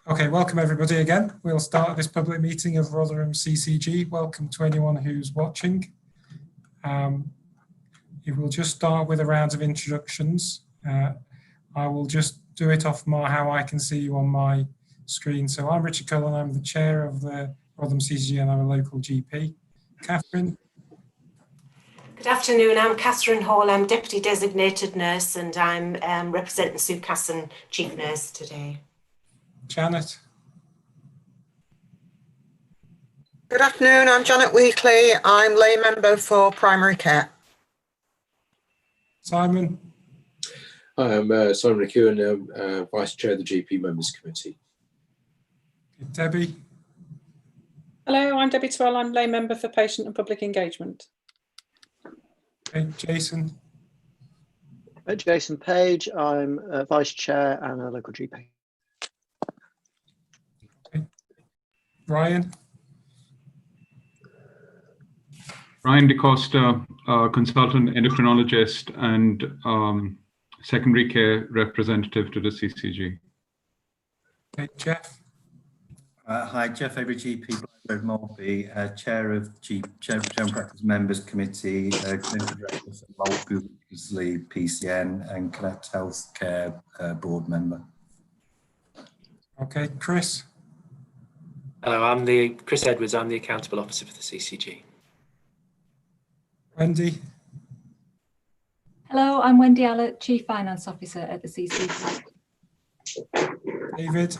Okay, welcome everybody again. We'll start this public meeting of Rotherham CCG. Welcome to anyone who's watching. It will just start with a round of introductions. I will just do it off how I can see you on my screen. So I'm Richard Cullen, I'm the chair of the Rotherham CCG and I'm a local GP. Catherine? Good afternoon, I'm Catherine Hall, I'm Deputy Designated Nurse and I'm representing Sue Casson, Chief Nurse today. Janet? Good afternoon, I'm Janet Weekly, I'm lay member for primary care. Simon? Hi, I'm Simon McEwen, Vice Chair of the GP Members Committee. Debbie? Hello, I'm Debbie Twell, I'm lay member for Patient and Public Engagement. Okay, Jason? Jason Page, I'm Vice Chair and a local GP. Okay. Ryan? Ryan DeCosta, consultant endocrinologist and secondary care representative to the CCG. Okay, Jeff? Hi, Jeff Avery, GP, Blackbird Morphy, Chair of General Practice Members Committee, Clinical Director for Maltby PCN and Connect Healthcare Board Member. Okay, Chris? Hello, I'm Chris Edwards, I'm the Accountable Officer for the CCG. Wendy? Hello, I'm Wendy Allett, Chief Finance Officer at the CCG. David?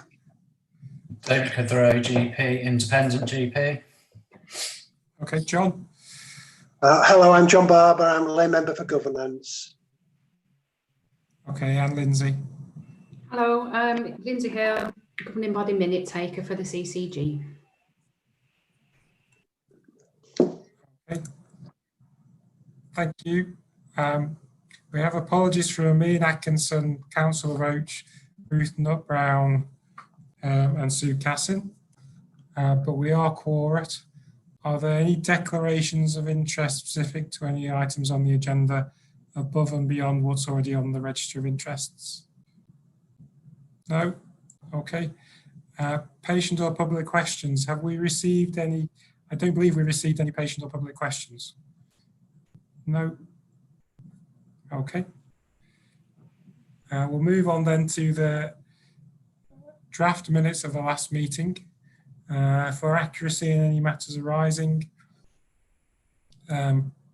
David Clitheroe, GP, Independent GP. Okay, John? Hello, I'm John Barber, I'm a lay member for governance. Okay, and Lindsay? Hello, I'm Lindsay Hill, governing body minute taker for the CCG. Okay. Thank you. We have apologies from Ian Atkinson, Councillor Roach, Ruth Nutt-Brown and Sue Casson, but we are quorate. Are there any declarations of interest specific to any items on the agenda above and beyond what's already on the register of interests? No? Okay. Patient or public questions. Have we received any? I don't believe we received any patient or public questions. No. Okay. We'll move on then to the draft minutes of the last meeting. For accuracy in any matters arising,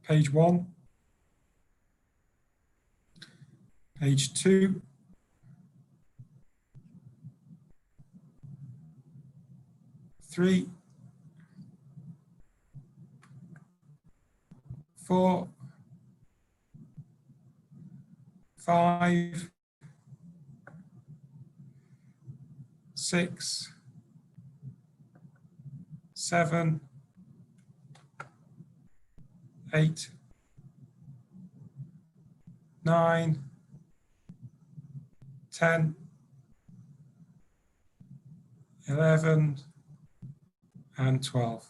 page 1, page 2, three, 4, 5, 6, 7, 8, 9, 10, 11, and 12.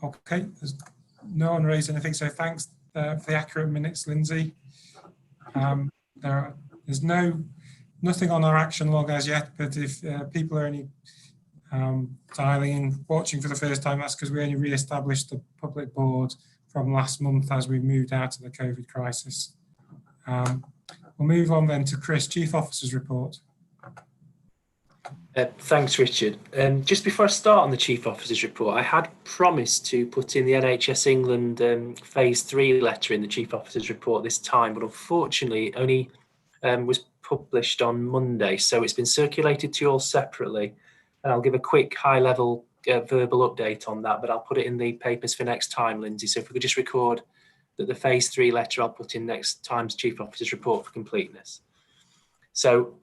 Okay, there's no one raised anything, so thanks for the accurate minutes, Lindsay. There's nothing on our action log as yet, but if people are only dialing in, watching for the first time, that's because we only re-established the public board from last month as we moved out of the COVID crisis. We'll move on then to Chris, Chief Officer's report. Thanks, Richard. Just before I start on the Chief Officer's report, I had promised to put in the NHS England Phase 3 letter in the Chief Officer's report this time, but unfortunately it only was published on Monday, so it's been circulated to you all separately. And I'll give a quick high-level verbal update on that, but I'll put it in the papers for next time, Lindsay. So if we could just record that the Phase 3 letter I'll put in next time's Chief Officer's report for completeness. So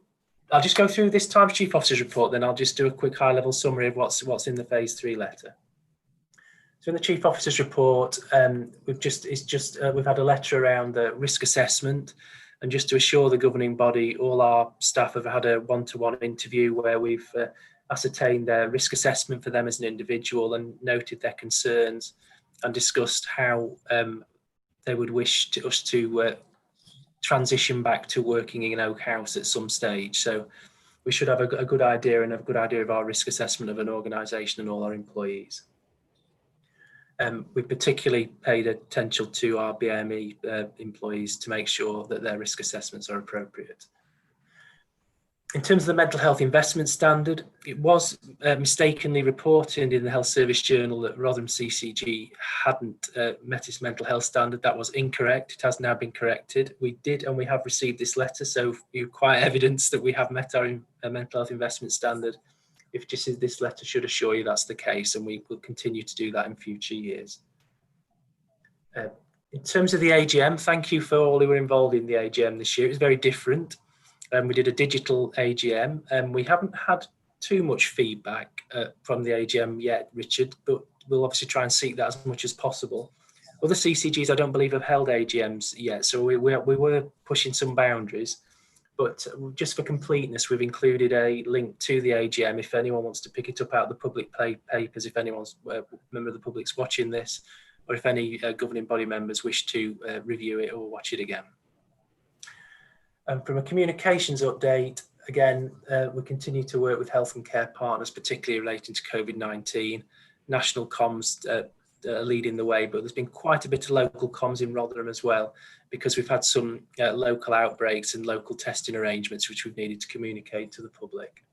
I'll just go through this time's Chief Officer's report, then I'll just do a quick high-level summary of what's in the Phase 3 letter. So in the Chief Officer's report, we've had a letter around the risk assessment, and just to assure the governing body, all our staff have had a one-to-one interview where we've ascertained their risk assessment for them as an individual and noted their concerns and discussed how they would wish us to transition back to working in Oak House at some stage. So we should have a good idea and a good idea of our risk assessment of an organisation and all our employees. We particularly paid attention to our BME employees to make sure that their risk assessments are appropriate. In terms of the mental health investment standard, it was mistakenly reported in the Health Service Journal that Rotherham CCG hadn't met its mental health standard. That was incorrect. It has now been corrected. We did, and we have received this letter, so you're quite evidence that we have met our mental health investment standard. If just this letter should assure you that's the case, and we will continue to do that in future years. In terms of the AGM, thank you for all who were involved in the AGM this year. It was very different. We did a digital AGM, and we haven't had too much feedback from the AGM yet, Richard, but we'll obviously try and seek that as much as possible. Other CCGs, I don't believe, have held AGMs yet, so we were pushing some boundaries. But just for completeness, we've included a link to the AGM if anyone wants to pick it up out of the public papers, if anyone's member of the public's watching this, or if any governing body members wish to review it or watch it again. And from a communications update, again, we continue to work with health and care partners, particularly relating to COVID-19. National comms leading the way, but there's been quite a bit of local comms in Rotherham as well, because we've had some local outbreaks and local testing arrangements which we've needed to communicate to the public.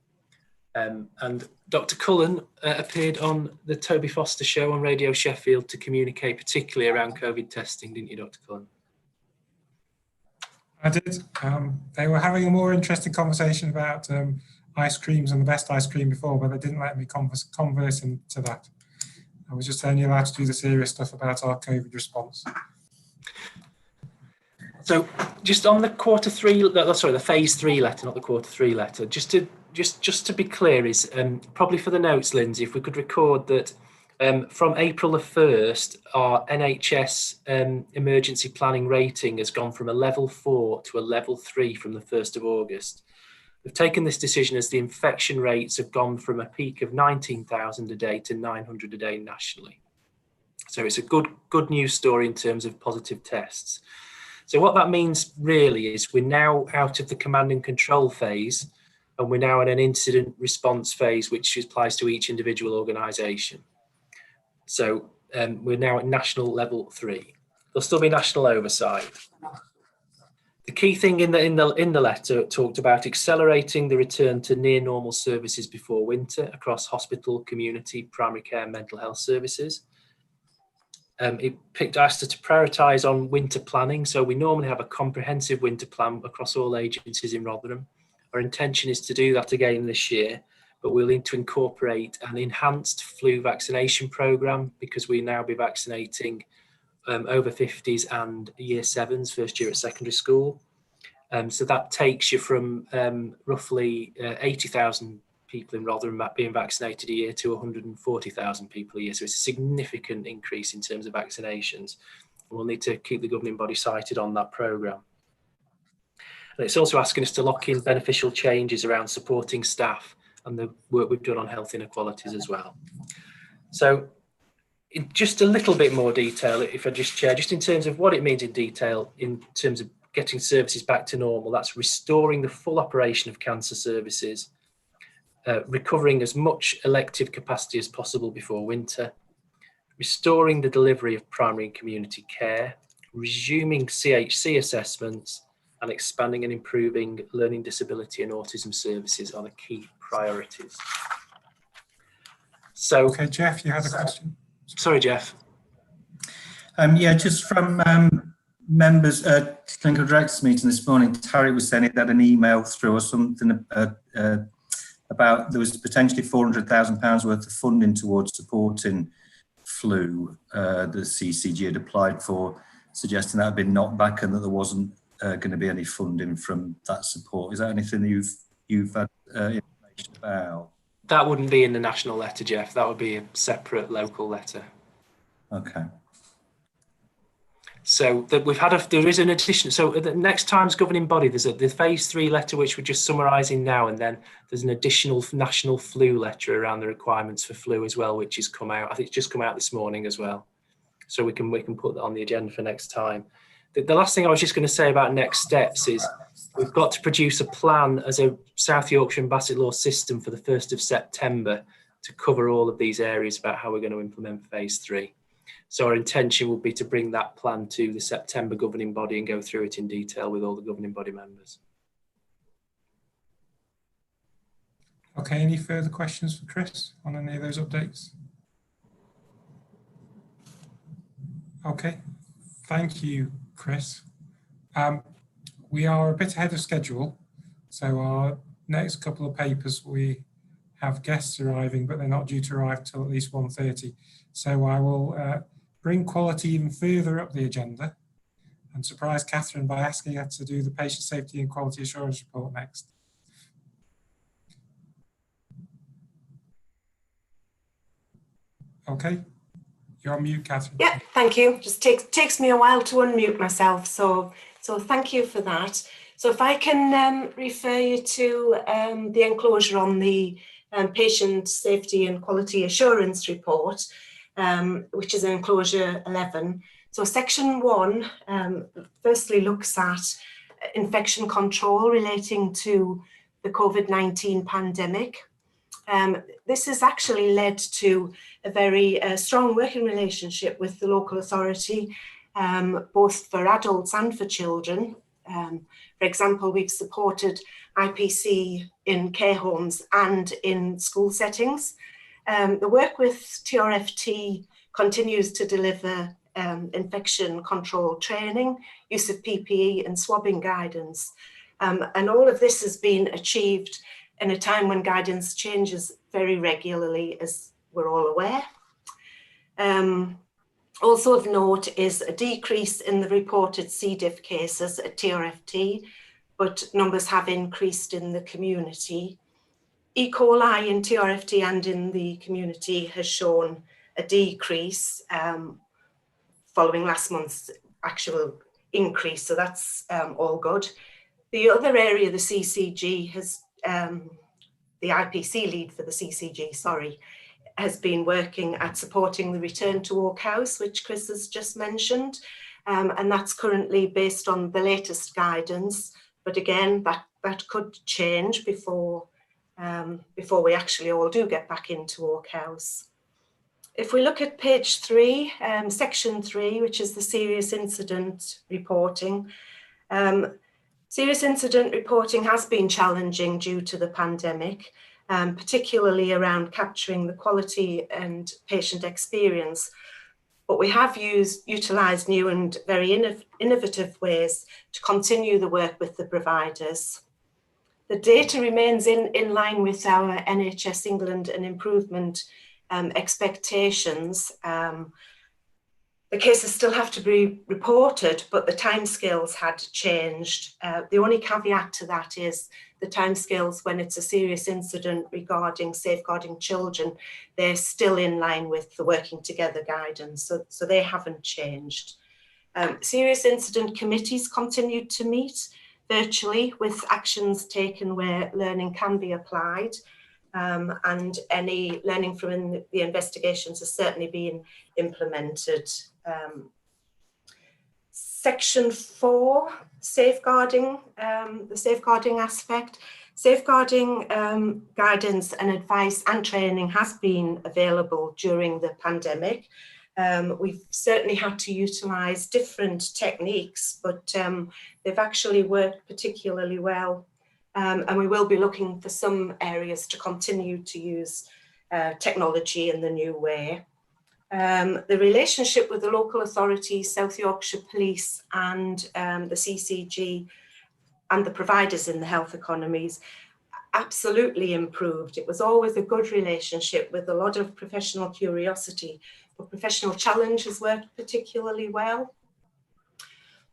And Dr. Cullen appeared on the Toby Foster show on Radio Sheffield to communicate particularly around COVID testing, didn't you, Dr. Cullen? I did. They were having a more interesting conversation about ice creams and the best ice cream before, but they didn't let me converse into that. I was just only allowed to do the serious stuff about our COVID response. So just on the the phase 3 letter, not the quarter 3 letter, just to be clear is probably for the notes, Lindsay, if we could record that from April the 1st, our NHS emergency planning rating has gone from a level 4 to a level 3 from the 1st of August. We've taken this decision as the infection rates have gone from a peak of 19,000 a day to 900 a day nationally. So it's a good news story in terms of positive tests. So what that means really is we're now out of the command and control phase, and we're now in an incident response phase, which applies to each individual organisation. So we're now at national level 3. There'll still be national oversight. The key thing in the letter talked about accelerating the return to near normal services before winter across hospital, community, primary care, and mental health services. It asked us to prioritise on winter planning. So we normally have a comprehensive winter plan across all agencies in Rotherham. Our intention is to do that again this year, but we'll need to incorporate an enhanced flu vaccination programme because we'll now be vaccinating over 50s and year 7s, first year at secondary school. So that takes you from roughly 80,000 people in Rotherham being vaccinated a year to 140,000 people a year. So it's a significant increase in terms of vaccinations. We'll need to keep the governing body sighted on that programme. And it's also asking us to lock in beneficial changes around supporting staff and the work we've done on health inequalities as well. So in just a little bit more detail, if I just share, just in terms of what it means in detail, in terms of getting services back to normal, that's restoring the full operation of cancer services, recovering as much elective capacity as possible before winter, restoring the delivery of primary and community care, resuming CHC assessments, and expanding and improving learning disability and autism services are the key priorities. So, okay, Jeff, you had a question. Sorry, Jeff. Yeah, just from members at clinical directors meeting this morning, Tarek was saying he had an email through or something about there was potentially £400,000 worth of funding towards supporting flu the CCG had applied for, suggesting that had been knocked back and that there wasn't going to be any funding from that support. Is that anything that you've had information about? That wouldn't be in the national letter, Jeff. That would be a separate local letter. Okay. So there is an addition. So at the next time's governing body, there's the phase 3 letter, which we're just summarising now, and then there's an additional national flu letter around the requirements for flu as well, which has come out. I think it's just come out this morning as well. So we can put that on the agenda for next time. The last thing I was just going to say about next steps is we've got to produce a plan as a South Yorkshire and Bassett Law system for the 1st of September to cover all of these areas about how we're going to implement phase 3. So our intention will be to bring that plan to the September governing body and go through it in detail with all the governing body members. Okay, any further questions for Chris on any of those updates? Okay, thank you, Chris. We are a bit ahead of schedule, so our next couple of papers we have guests arriving, but they're not due to arrive till at least 1:30. So I will bring quality even further up the agenda and surprise Catherine by asking her to do the patient safety and quality assurance report next. Okay, you're on mute, Catherine. Yeah, thank you. Just takes me a while to unmute myself, so thank you for that. So if I can refer you to the enclosure on the patient safety and quality assurance report, which is enclosure 11. So section 1 firstly looks at infection control relating to the COVID-19 pandemic. This has actually led to a very strong working relationship with the local authority, both for adults and for children. For example, we've supported IPC in care homes and in school settings. The work with TRFT continues to deliver infection control training, use of PPE and swabbing guidance. And all of this has been achieved in a time when guidance changes very regularly, as we're all aware. Also of note is a decrease in the reported C. diff cases at TRFT, but numbers have increased in the community. E. coli in TRFT and in the community has shown a decrease following last month's actual increase, so that's all good. The other area the CCG has, the IPC lead for the CCG, sorry, has been working at supporting the return to Oak House, which Chris has just mentioned, and that's currently based on the latest guidance. But again, that could change before we actually all do get back into Oak House. If we look at page 3, section 3, which is the serious incident reporting, serious incident reporting has been challenging due to the pandemic, particularly around capturing the quality and patient experience. But we have utilised new and very innovative ways to continue the work with the providers. The data remains in line with our NHS England and improvement expectations. The cases still have to be reported, but the timescales had changed. The only caveat to that is the timescales when it's a serious incident regarding safeguarding children, they're still in line with the working together guidance, so they haven't changed. Serious incident committees continued to meet virtually with actions taken where learning can be applied. And any learning from the investigations has certainly been implemented. Section 4, safeguarding, the safeguarding aspect. Safeguarding guidance and advice and training has been available during the pandemic. We've certainly had to utilise different techniques, but they've actually worked particularly well. And we will be looking for some areas to continue to use technology in the new way. The relationship with the local authorities, South Yorkshire Police and the CCG and the providers in the health economies absolutely improved. It was always a good relationship with a lot of professional curiosity, but professional challenge has worked particularly well.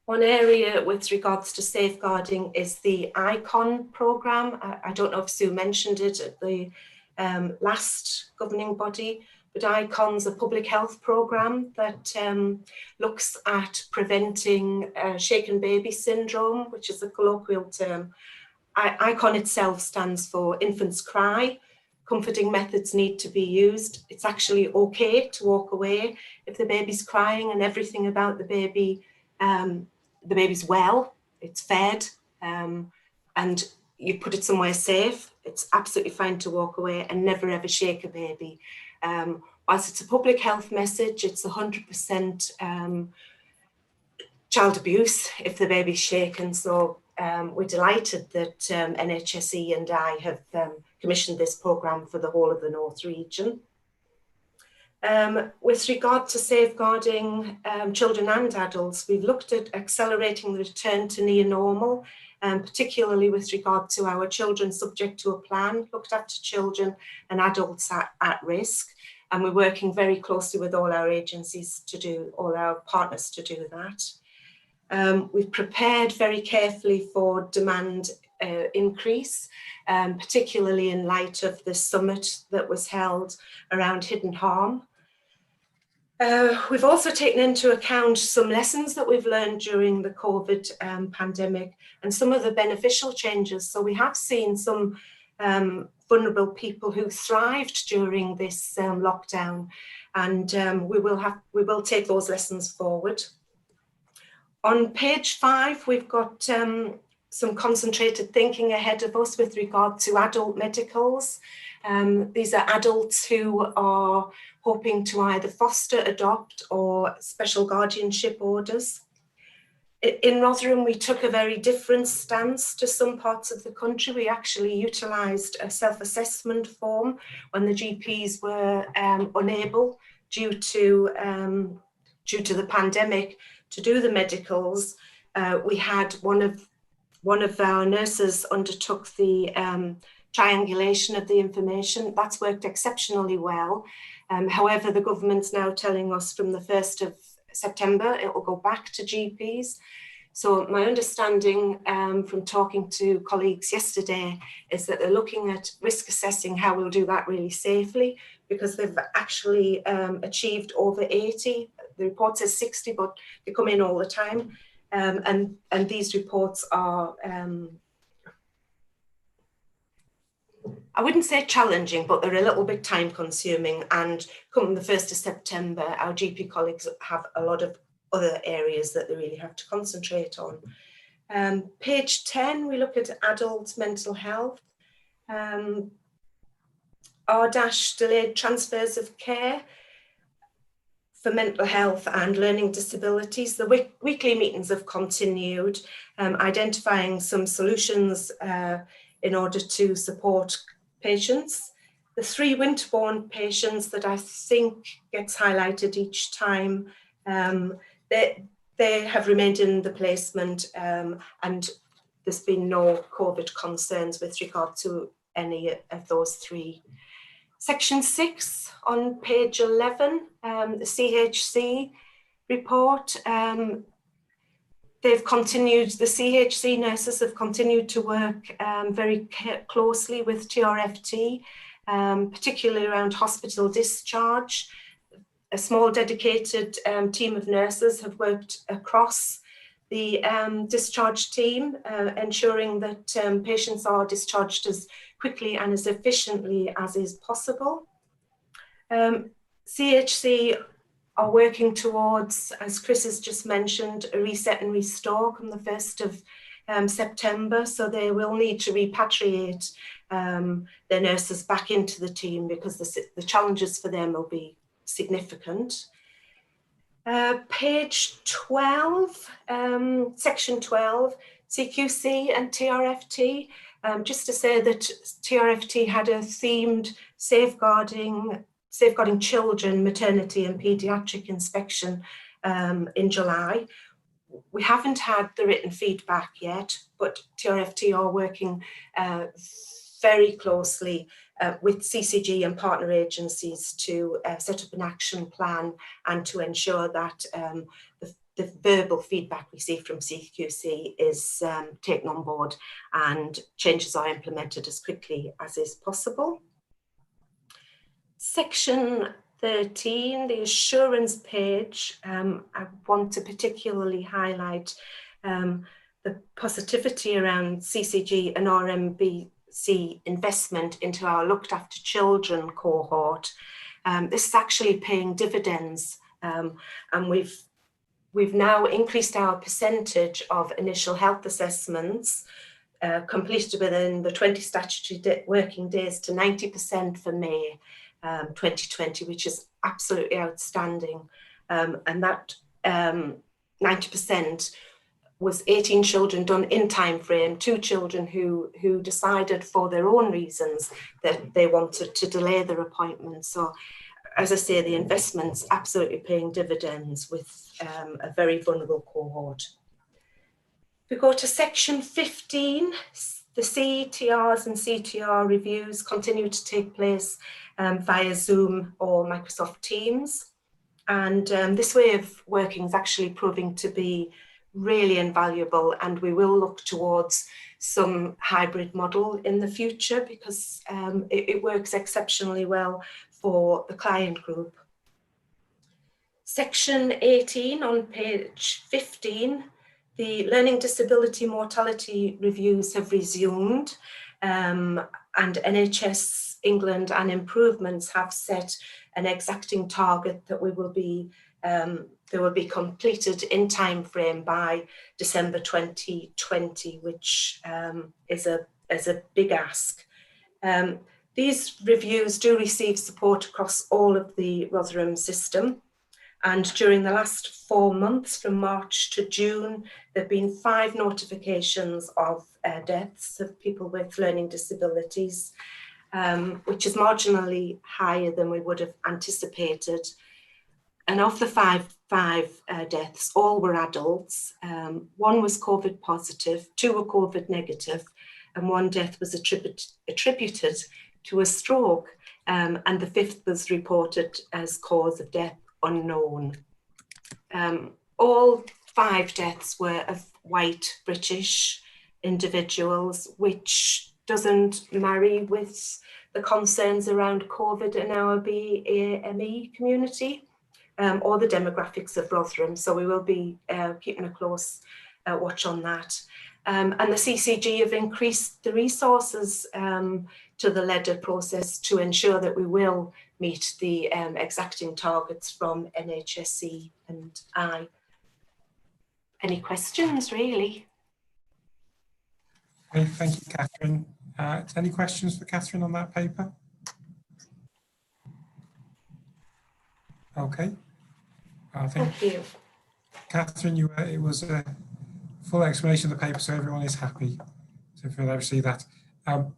One area with regards to safeguarding is the ICON programme. I don't know if Sue mentioned it at the last governing body, but ICON's a public health programme that looks at preventing shaken baby syndrome, which is a colloquial term. ICON itself stands for Infants Cry. Comforting methods need to be used. It's actually okay to walk away if the baby's crying and everything about the baby the baby's well, it's fed, and you put it somewhere safe, it's absolutely fine to walk away, and never ever shake a baby. Whilst it's a public health message, it's 100% child abuse if the baby's shaken. So we're delighted that NHSE and I have commissioned this programme for the whole of the North region. With regard to safeguarding children and adults, we've looked at accelerating the return to near normal, particularly with regard to our children subject to a plan, looked after children and adults at risk. And we're working very closely with all our agencies to do, all our partners to do that. We've prepared very carefully for demand increase, particularly in light of the summit that was held around hidden harm. We've also taken into account some lessons that we've learned during the COVID pandemic and some of the beneficial changes. So we have seen some vulnerable people who thrived during this lockdown, and we will take those lessons forward. On page 5, we've got some concentrated thinking ahead of us with regard to adult medicals. These are adults who are hoping to either foster, adopt, or special guardianship orders. In Rotherham, we took a very different stance to some parts of the country. We actually utilised a self-assessment form when the GPs were unable, due to the pandemic, to do the medicals. We had one of our nurses undertook the triangulation of the information. That's worked exceptionally well. However, the government's now telling us from the 1st of September, it will go back to GPs. So my understanding from talking to colleagues yesterday is that they're looking at risk assessing how we'll do that really safely, because they've actually achieved over 80. The report says 60, but they come in all the time. And these reports are, I wouldn't say challenging, but they're a little bit time consuming. And come the 1st of September, our GP colleagues have a lot of other areas that they really have to concentrate on. Page 10, we look at adult mental health. R-delayed transfers of care for mental health and learning disabilities. The weekly meetings have continued, identifying some solutions in order to support patients. The 3 winterborn patients that I think gets highlighted each time, they have remained in the placement, and there's been no COVID concerns with regard to any of those 3. Section 6 on page 11, the CHC report. They've continued, the CHC nurses have continued to work very closely with TRFT, particularly around hospital discharge. A small dedicated team of nurses have worked across the discharge team, ensuring that patients are discharged as quickly and as efficiently as is possible. CHC are working towards, as Chris has just mentioned, a reset and restore on the 1st of September. So they will need to repatriate their nurses back into the team, because the challenges for them will be significant. Page 12, section 12, CQC and TRFT. Just to say that TRFT had a themed safeguarding children, maternity and paediatric inspection in July. We haven't had the written feedback yet, but TRFT are working very closely with CCG and partner agencies to set up an action plan and to ensure that the verbal feedback we see from CQC is taken on board and changes are implemented as quickly as is possible. Section 13, the assurance page, I want to particularly highlight the positivity around CCG and RMBC investment into our looked after children cohort. This is actually paying dividends, and we've we've now increased our percentage of initial health assessments completed within the 20 statutory working days to 90% for May 2020, which is absolutely outstanding. And that 90% was 18 children done in time frame, 2 children who decided for their own reasons that they wanted to delay their appointment. So as I say, the investment's absolutely paying dividends with a very vulnerable cohort. If we go to section 15, the CTRs and CTR reviews continue to take place via Zoom or Microsoft Teams. And this way of working is actually proving to be really invaluable, and we will look towards some hybrid model in the future because it works exceptionally well for the client group. Section 18 on page 15, the learning disability mortality reviews have resumed, and NHS England and Improvements have set an exacting target that they will be completed in time frame by December 2020, which is a big ask. These reviews do receive support across all of the Rotherham system. And during the last 4 months, from March to June, there have been 5 notifications of deaths of people with learning disabilities, which is marginally higher than we would have anticipated. And of the five deaths, all were adults. 1 was COVID positive, 2 were COVID negative, and 1 death was attributed to a stroke, and the 5th was reported as cause of death unknown. All 5 deaths were of white British individuals, which doesn't marry with the concerns around COVID in our BAME community. Or the demographics of Rotherham, so we will be keeping a close watch on that. And the CCG have increased the resources to the LEDA process to ensure that we will meet the exacting targets from NHSE and I. Any questions, really? Okay, thank you, Catherine. Any questions for Catherine on that paper? Okay. I think, thank you. Catherine, it was a full explanation of the paper, so everyone is happy. So if you'll ever see that.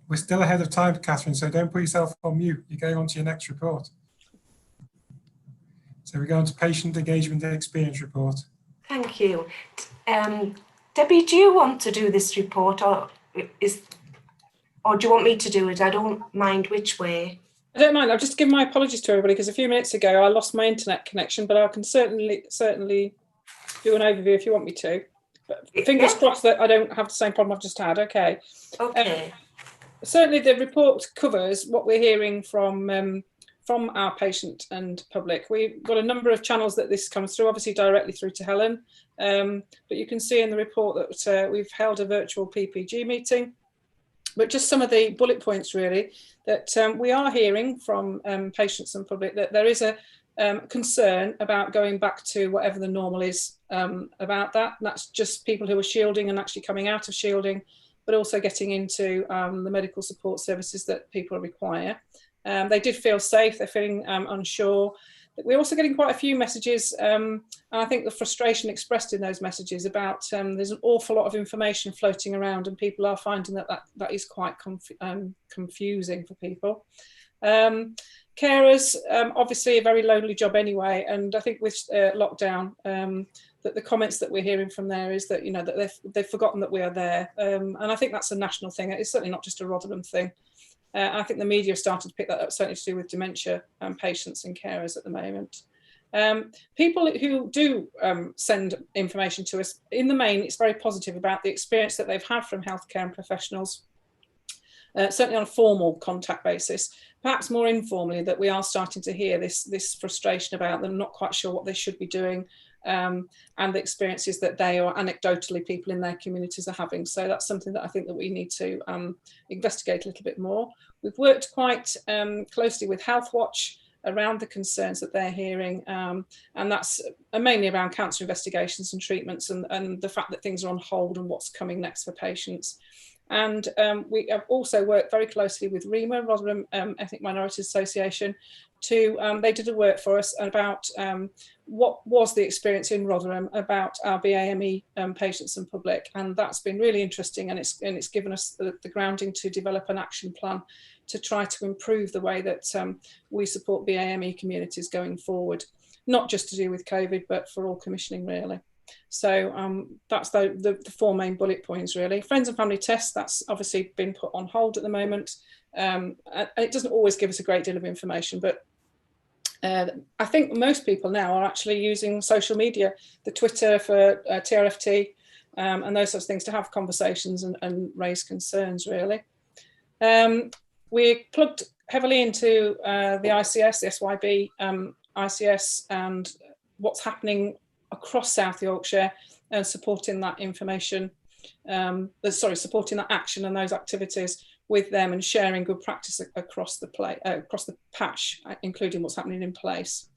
We're still ahead of time, Catherine, so don't put yourself on mute. You're going on to your next report. So we're going to patient engagement and experience report. Thank you. Debbie, do you want to do this report, or do you want me to do it? I don't mind which way. I don't mind. I'll just give my apologies to everybody because a few minutes ago I lost my internet connection, but I can certainly do an overview if you want me to. But fingers crossed that I don't have the same problem I've just had. Okay. Okay. Certainly, the report covers what we're hearing from our patient and public. We've got a number of channels that this comes through, obviously directly through to Helen, but you can see in the report that we've held a virtual PPG meeting. But just some of the bullet points, really, that we are hearing from patients and public that there is a concern about going back to whatever the normal is about that. And that's just people who are shielding and actually coming out of shielding, but also getting into the medical support services that people require. They did feel safe, they're feeling unsure. We're also getting quite a few messages, and I think the frustration expressed in those messages about there's an awful lot of information floating around and people are finding that is quite confusing for people. Carers, obviously a very lonely job anyway, and I think with lockdown, that the comments that we're hearing from there is that, that they've forgotten that we are there, and I think that's a national thing. It's certainly not just a Rotherham thing. I think the media started to pick that up, certainly to do with dementia patients and carers at the moment. People who do send information to us, in the main, it's very positive about the experience that they've had from healthcare and professionals, certainly on a formal contact basis, perhaps more informally, that we are starting to hear this frustration about them not quite sure what they should be doing, and the experiences that they or anecdotally people in their communities are having. So that's something that I think that we need to investigate a little bit more. We've worked quite closely with Healthwatch around the concerns that they're hearing, and that's mainly around cancer investigations and treatments, and the fact that things are on hold and what's coming next for patients. And we have also worked very closely with REMA, Rotherham Ethnic Minorities Association, they did a work for us about what was the experience in Rotherham about our BAME patients and public, and that's been really interesting, and it's given us the grounding to develop an action plan to try to improve the way that we support BAME communities going forward, not just to do with COVID, but for all commissioning really. So that's the four main bullet points really. Friends and family tests, that's obviously been put on hold at the moment. It doesn't always give us a great deal of information, but I think most people now are actually using social media, the Twitter for TRFT and those sorts of things to have conversations and raise concerns really. We plugged heavily into the ICS, the SYB ICS, and what's happening across South Yorkshire and supporting that information, supporting that action and those activities with them and sharing good practice across the patch, including what's happening in place.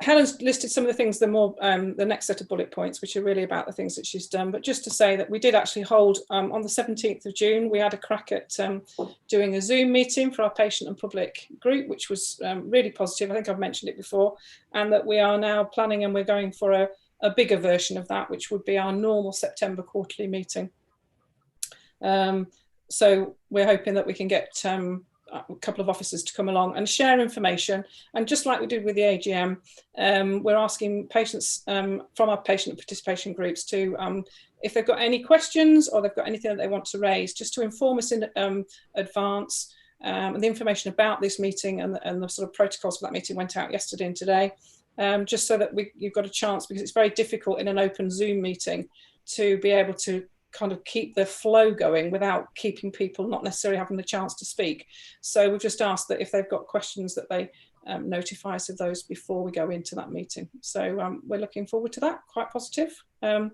Helen's listed some of the things, the next set of bullet points, which are really about the things that she's done. But just to say that we did actually hold, on the 17th of June, we had a crack at doing a Zoom meeting for our patient and public group, which was really positive. I think I've mentioned it before, and that we are now planning and we're going for a bigger version of that, which would be our normal September quarterly meeting. So we're hoping that we can get a couple of officers to come along and share information, and just like we did with the AGM, we're asking patients from our patient participation groups to if they've got any questions or they've got anything that they want to raise, just to inform us in advance. And the information about this meeting and the sort of protocols for that meeting went out yesterday and today, just so that you've got a chance, because it's very difficult in an open Zoom meeting to be able to kind of keep the flow going without keeping people not necessarily having the chance to speak. So we've just asked that if they've got questions that they notify us of those before we go into that meeting. So we're looking forward to that, quite positive. And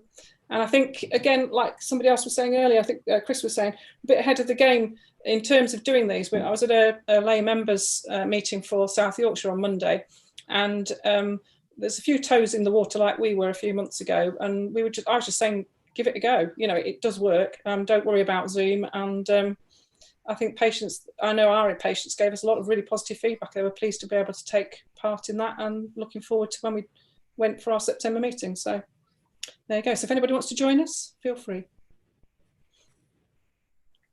I think, again, like somebody else was saying earlier, I think Chris was saying, a bit ahead of the game in terms of doing these. I was at a lay members meeting for South Yorkshire on Monday, and there's a few toes in the water like we were a few months ago, and I was just saying, give it a go. You know, it does work. Don't worry about Zoom. And I think I know our patients gave us a lot of really positive feedback. They were pleased to be able to take part in that, and looking forward to when we went for our September meeting. So there you go. So if anybody wants to join us, feel free. I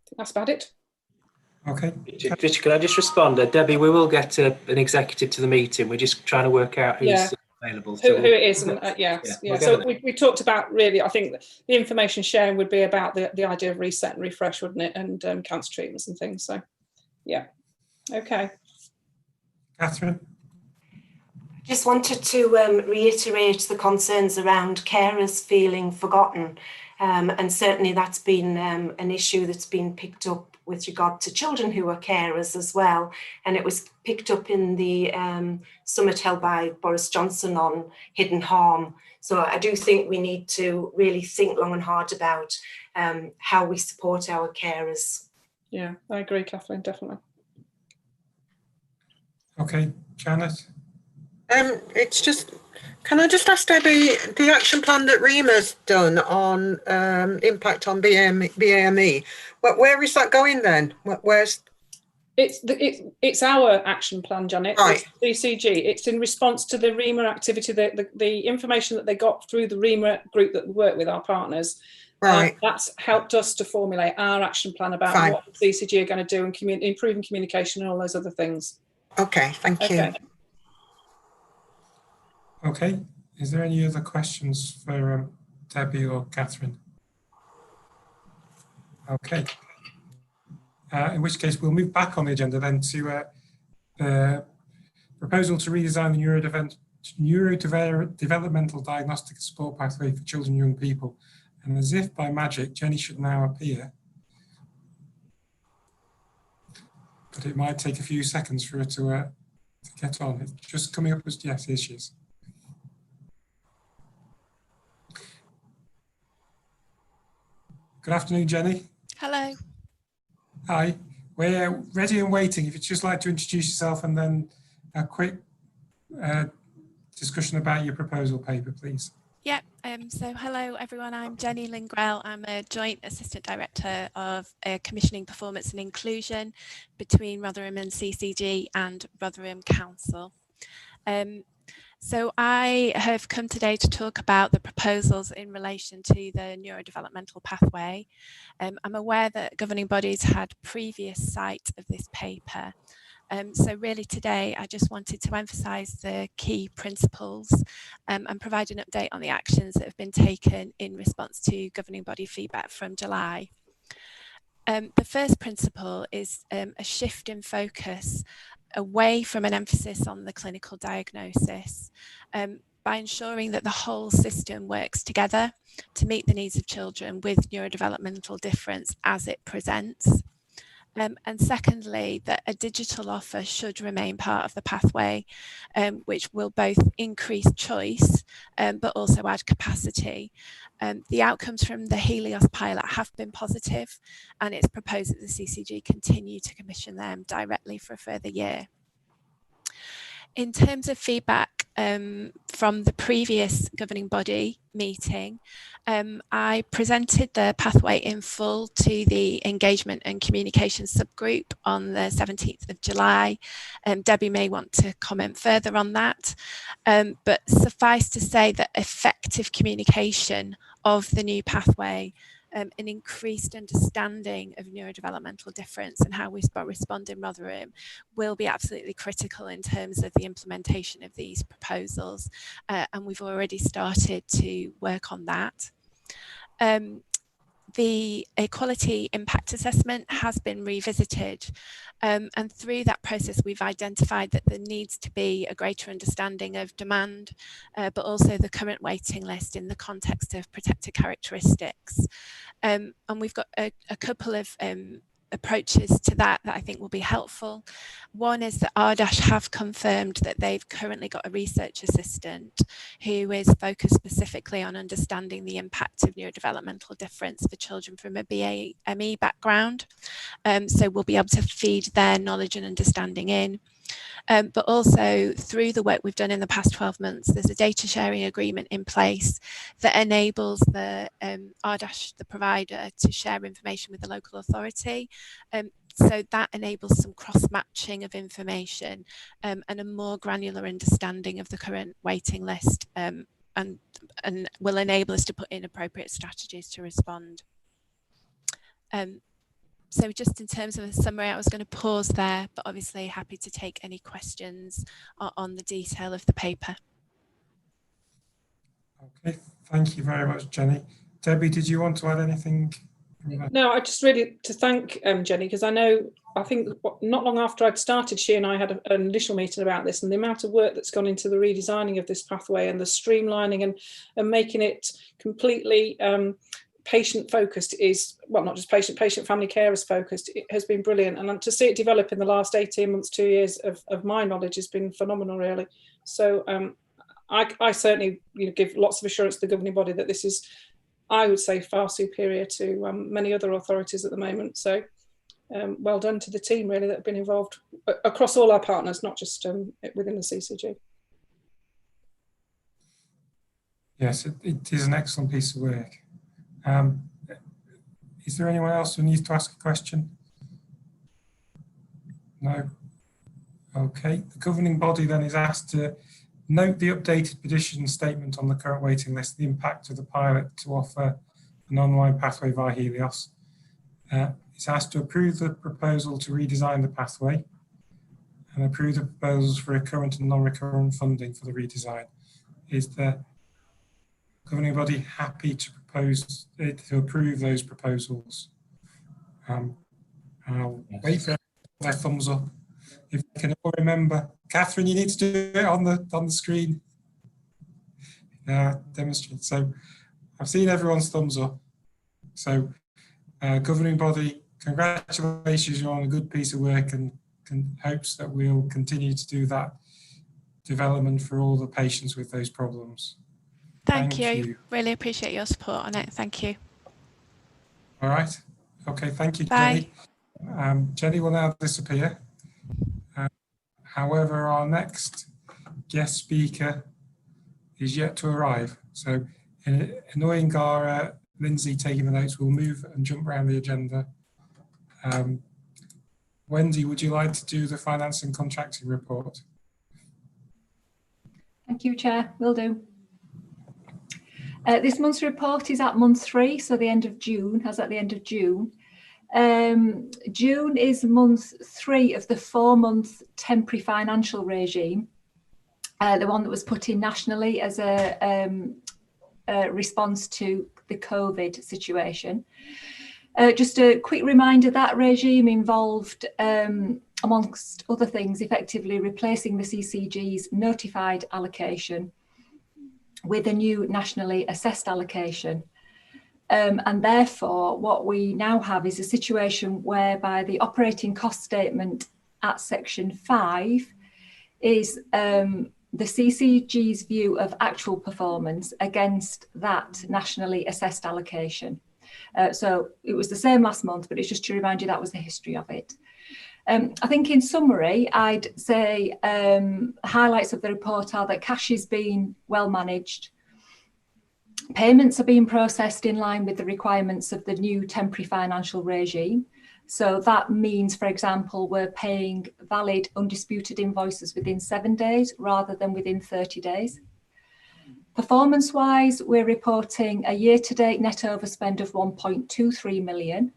think that's about it. Okay. Richard, can I just respond? Debbie, we will get an executive to the meeting. We're just trying to work out who's available. Who it is, and So we talked about, really, I think the information sharing would be about the idea of reset and refresh, wouldn't it, and cancer treatments and things. So yeah, okay. Catherine? Just wanted to reiterate the concerns around carers feeling forgotten, and certainly that's been an issue that's been picked up with regard to children who are carers as well. And it was picked up in the summit held by Boris Johnson on hidden harm. So I do think we need to really think long and hard about how we support our carers. Yeah, I agree, Kathleen, definitely. Okay, Janet? It's just, can I just ask Debbie, the action plan that REMA's done on impact on BAME, where is that going then? Where's? It's our action plan, Janet. Right. It's CCG. It's in response to the REMA activity, the information that they got through the REMA group that we work with, our partners. Right. That's helped us to formulate our action plan about what CCG are going to do and improving communication and all those other things. Okay, thank you. Okay, is there any other questions for Debbie or Catherine? Okay, in which case we'll move back on the agenda then to proposal to redesign the neurodevelopmental diagnostic support pathway for children and young people. And as if by magic, Jenny should now appear. But it might take a few seconds for her to get on. It's just coming up as, yes, here she is. Good afternoon, Jenny. Hello. Hi. We're ready and waiting. If you'd just like to introduce yourself and then a quick discussion about your proposal paper, please. Yeah, so hello everyone, I'm Jenny Lingrell. I'm a Joint Assistant Director of Commissioning Performance and Inclusion between Rotherham and CCG and Rotherham Council. So I have come today to talk about the proposals in relation to the neurodevelopmental pathway. I'm aware that governing bodies had previous sight of this paper. So really today I just wanted to emphasise the key principles and provide an update on the actions that have been taken in response to governing body feedback from July. The first principle is a shift in focus away from an emphasis on the clinical diagnosis by ensuring that the whole system works together to meet the needs of children with neurodevelopmental difference as it presents. And secondly, that a digital offer should remain part of the pathway, which will both increase choice, but also add capacity. The outcomes from the Helios pilot have been positive, and it's proposed that the CCG continue to commission them directly for a further year. In terms of feedback from the previous governing body meeting, I presented the pathway in full to the engagement and communication subgroup on the 17th of July. Debbie may want to comment further on that, but suffice to say that effective communication of the new pathway, an increased understanding of neurodevelopmental difference and how we respond in Rotherham will be absolutely critical in terms of the implementation of these proposals, and we've already started to work on that. The equality impact assessment has been revisited, and through that process we've identified that there needs to be a greater understanding of demand, but also the current waiting list in the context of protected characteristics. And we've got a couple of approaches to that I think will be helpful. One is that RDASH have confirmed that they've currently got a research assistant who is focused specifically on understanding the impact of neurodevelopmental difference for children from a BAME background. So we'll be able to feed their knowledge and understanding in. But also through the work we've done in the past 12 months, there's a data sharing agreement in place that enables the RDASH, the provider, to share information with the local authority. So that enables some cross-matching of information and a more granular understanding of the current waiting list, and will enable us to put in appropriate strategies to respond. So just in terms of a summary, I was going to pause there, but obviously happy to take any questions on the detail of the paper. Okay, thank you very much, Jenny. Debbie, did you want to add anything? No, I just really to thank Jenny, because I think not long after I'd started, she and I had an initial meeting about this, and the amount of work that's gone into the redesigning of this pathway and the streamlining and making it completely patient focused is, well, not just patient family carers focused. It has been brilliant, and to see it develop in the last 18 months, 2 years of my knowledge has been phenomenal, really. So I certainly give lots of assurance to the governing body that this is, I would say, far superior to many other authorities at the moment. So well done to the team, really, that have been involved across all our partners, not just within the CCG. Yes, it is an excellent piece of work. Is there anyone else who needs to ask a question? No? Okay, the governing body then is asked to note the updated petition statement on the current waiting list, the impact of the pilot to offer an online pathway via Helios. It's asked to approve the proposal to redesign the pathway and approve the proposals for recurrent and non-recurrent funding for the redesign. Is the governing body happy to to approve those proposals? I'll wait for their thumbs up. If you can all remember, Catherine, you need to do it on the screen. Demonstrate. So I've seen everyone's thumbs up. So governing body, congratulations, you're on a good piece of work, and hopes that we'll continue to do that development for all the patients with those problems. Thank you. Really appreciate your support on it. Thank you. All right. Okay. Thank you, Bye. Jenny. Jenny will now disappear. However, our next guest speaker is yet to arrive. So, annoying our Lindsay taking the notes, we'll move and jump around the agenda. Wendy, would you like to do the finance and contracting report? Thank you, Chair. Will do. This month's report is at month 3, so the end of June, as at the end of June. June is month 3 of the 4-month temporary financial regime, the one that was put in nationally as a response to the COVID situation. Just a quick reminder, that regime involved, amongst other things, effectively replacing the CCG's notified allocation with a new nationally assessed allocation. And therefore, what we now have is a situation whereby the operating cost statement at section 5 is the CCG's view of actual performance against that nationally assessed allocation. So it was the same last month, but it's just to remind you that was the history of it. I think in summary, I'd say highlights of the report are that cash is being well managed. Payments are being processed in line with the requirements of the new temporary financial regime. So that means, for example, we're paying valid undisputed invoices within 7 days rather than within 30 days. Performance-wise, we're reporting a year-to-date net overspend of 1.23 million,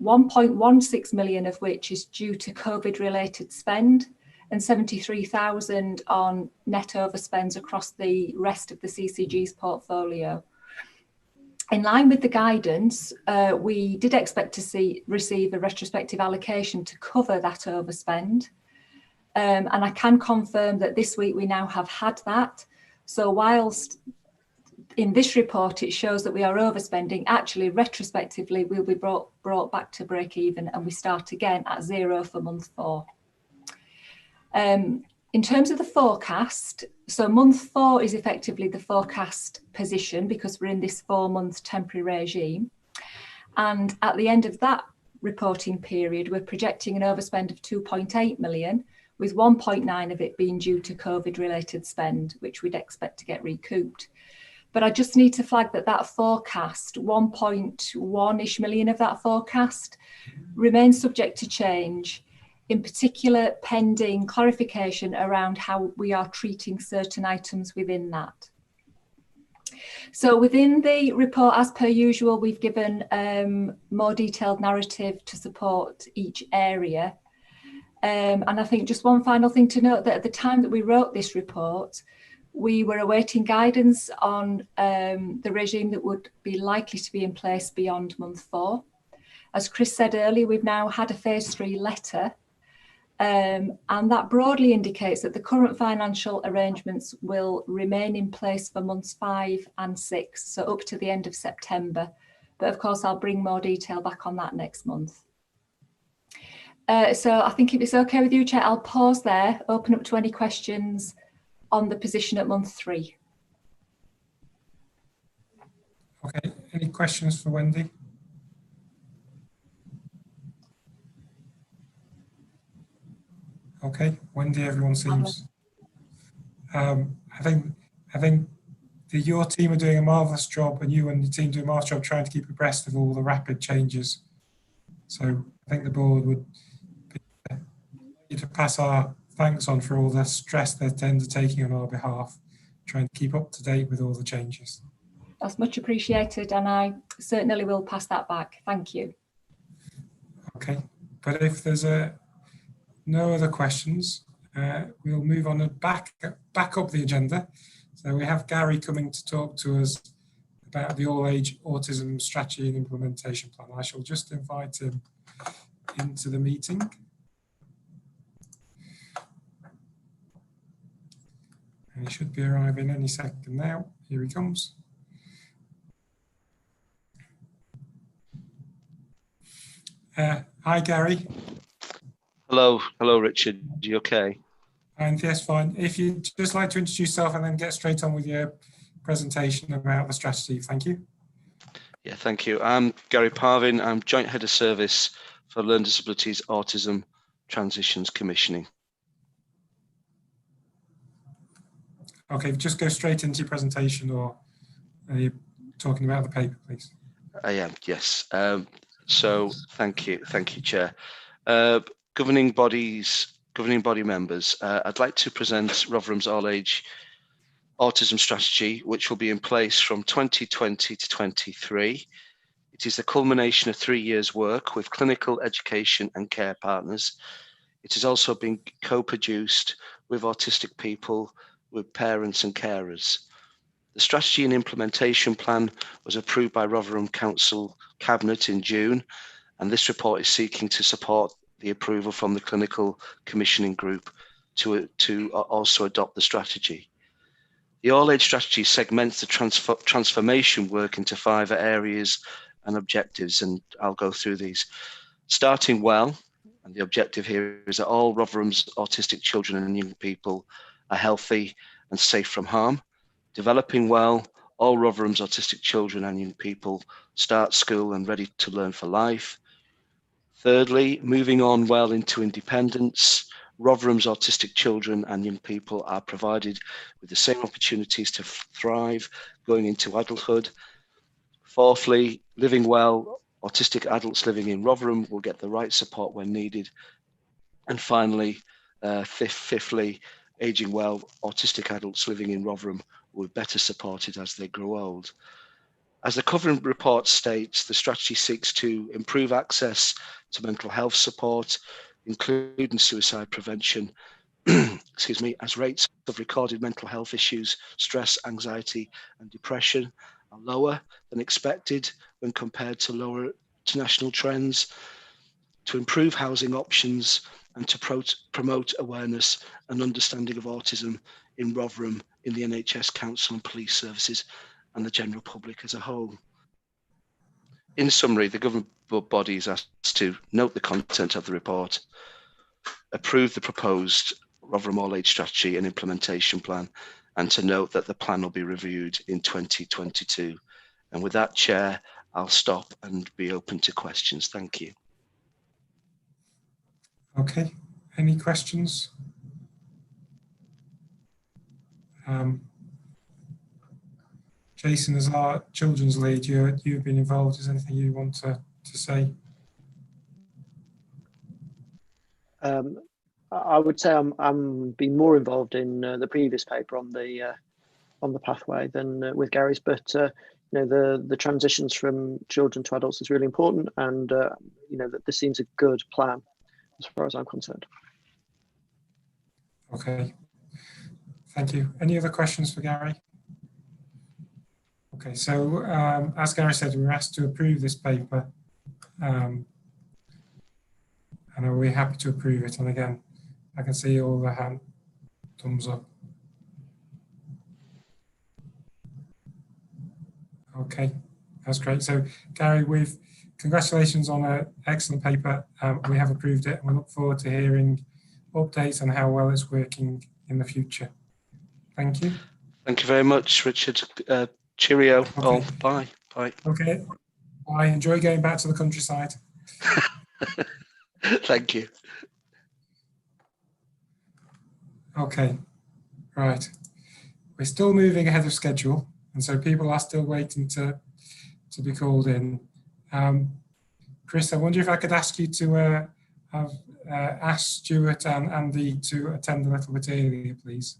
1.16 million of which is due to COVID-related spend, and 73,000 on net overspends across the rest of the CCG's portfolio. In line with the guidance, we did expect to receive a retrospective allocation to cover that overspend. And I can confirm that this week we now have had that. So whilst in this report it shows that we are overspending, actually retrospectively we'll be brought back to break even and we start again at 0 for month 4. In terms of the forecast, so month 4 is effectively the forecast position because we're in this 4-month temporary regime. And at the end of that reporting period, we're projecting an overspend of 2.8 million, with 1.9 of it being due to COVID-related spend, which we'd expect to get recouped. But I just need to flag that that forecast, 1.1-ish million of that forecast, remains subject to change, in particular pending clarification around how we are treating certain items within that. So within the report, as per usual, we've given more detailed narrative to support each area. And I think just one final thing to note, that at the time that we wrote this report, we were awaiting guidance on the regime that would be likely to be in place beyond month 4. As Chris said earlier, we've now had a phase 3 letter, and that broadly indicates that the current financial arrangements will remain in place for months 5 and 6, so up to the end of September. But of course, I'll bring more detail back on that next month. So I think if it's okay with you, Chair, I'll pause there, open up to any questions on the position at month 3. Okay, any questions for Wendy? Okay, Wendy, everyone seems. I think your team are doing a marvellous job, and you and your team do a marvellous job trying to keep abreast of all the rapid changes. So I think the board would be to pass our thanks on for all the stress they're undertaking on our behalf, trying to keep up to date with all the changes. That's much appreciated, and I certainly will pass that back. Thank you. Okay, but if there's no other questions, we'll move on and back up the agenda. So we have Gary coming to talk to us about the all-age autism strategy and implementation plan. I shall just invite him into the meeting. And he should be arriving any second now. Here he comes. Hi, Gary. Hello, Richard. You okay? And yes, fine. If you'd just like to introduce yourself and then get straight on with your presentation about the strategy. Thank you. Yeah, thank you. I'm Gary Parvin. I'm Joint Head of Service for Learning Disabilities Autism Transitions Commissioning. Okay, just go straight into your presentation, or are you talking about the paper, please? I am, yes. So thank you, Chair. Governing body members, I'd like to present Rotherham's all-age autism strategy, which will be in place from 2020 to 23. It is the culmination of 3 years' work with clinical, education and care partners. It has also been co-produced with autistic people, with parents and carers. The strategy and implementation plan was approved by Rotherham Council Cabinet in June, and this report is seeking to support the approval from the Clinical Commissioning Group to also adopt the strategy. The all-age strategy segments the transformation work into 5 areas and objectives, and I'll go through these. Starting well, and the objective here is that all Rotherham's autistic children and young people are healthy and safe from harm. Developing well, all Rotherham's autistic children and young people start school and ready to learn for life. Thirdly, moving on well into independence, Rotherham's autistic children and young people are provided with the same opportunities to thrive going into adulthood. Fourthly, living well, autistic adults living in Rotherham will get the right support when needed. And finally, fifthly, aging well, autistic adults living in Rotherham will be better supported as they grow old. As the Covenant report states, the strategy seeks to improve access to mental health support, including suicide prevention, excuse me, as rates of recorded mental health issues, stress, anxiety, and depression are lower than expected when compared to national trends, to improve housing options and to promote awareness and understanding of autism in Rotherham, in the NHS Council and police services, and the general public as a whole. In summary, the government body is asked to note the content of the report, approve the proposed Rotherham all-age strategy and implementation plan, and to note that the plan will be reviewed in 2022. And with that, Chair, I'll stop and be open to questions. Thank you. Okay, any questions? Jason, as our children's lead, you've been involved. Is there anything you want to say? I would say I'm been more involved in the previous paper on the pathway than with Gary's, but you know, the transitions from children to adults is really important, and you know, that this seems a good plan as far as I'm concerned. Okay, thank you. Any other questions for Gary? Okay, so as Gary said, we were asked to approve this paper, and are we happy to approve it? And again, I can see all the thumbs up. Okay, that's great. So Gary, congratulations on an excellent paper. We have approved it, and we look forward to hearing updates on how well it's working in the future. Thank you. Thank you very much, Richard. Cheerio. Okay. Oh, bye. Bye. Okay. I enjoy going back to the countryside. Thank you. Okay. Right. We're still moving ahead of schedule, and so people are still waiting to be called in. Chris, I wonder if I could ask you to ask Stuart and Andy to attend a little bit earlier, please.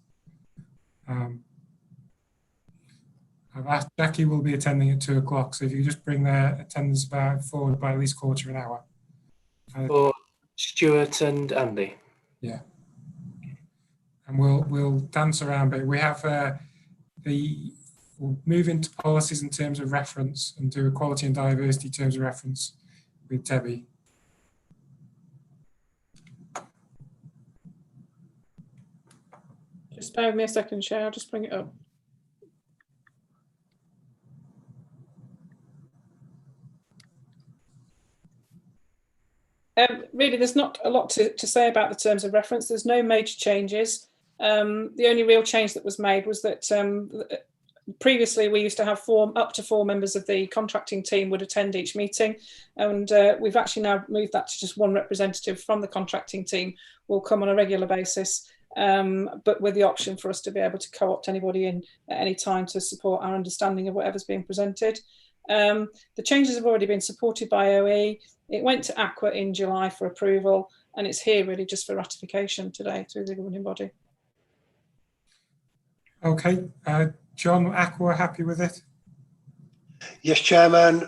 I've asked Jackie will be attending at 2 o'clock, so if you could just bring their attendance forward by at least quarter of an hour. For Stuart and Andy. Yeah. And we'll dance around, but we have we'll move into policies in terms of reference and do equality and diversity terms of reference with Debbie. Just bear with me a second, Chair. I'll just bring it up. Really, there's not a lot to say about the terms of reference. There's no major changes. The only real change that was made was that previously we used to have up to four members of the contracting team would attend each meeting, and we've actually now moved that to just one representative from the contracting team will come on a regular basis, but with the option for us to be able to co-opt anybody in at any time to support our understanding of whatever's being presented. The changes have already been supported by OE. It went to Aqua in July for approval, and it's here really just for ratification today through the governing body. Okay, John, Aqua, happy with it? Yes, Chairman.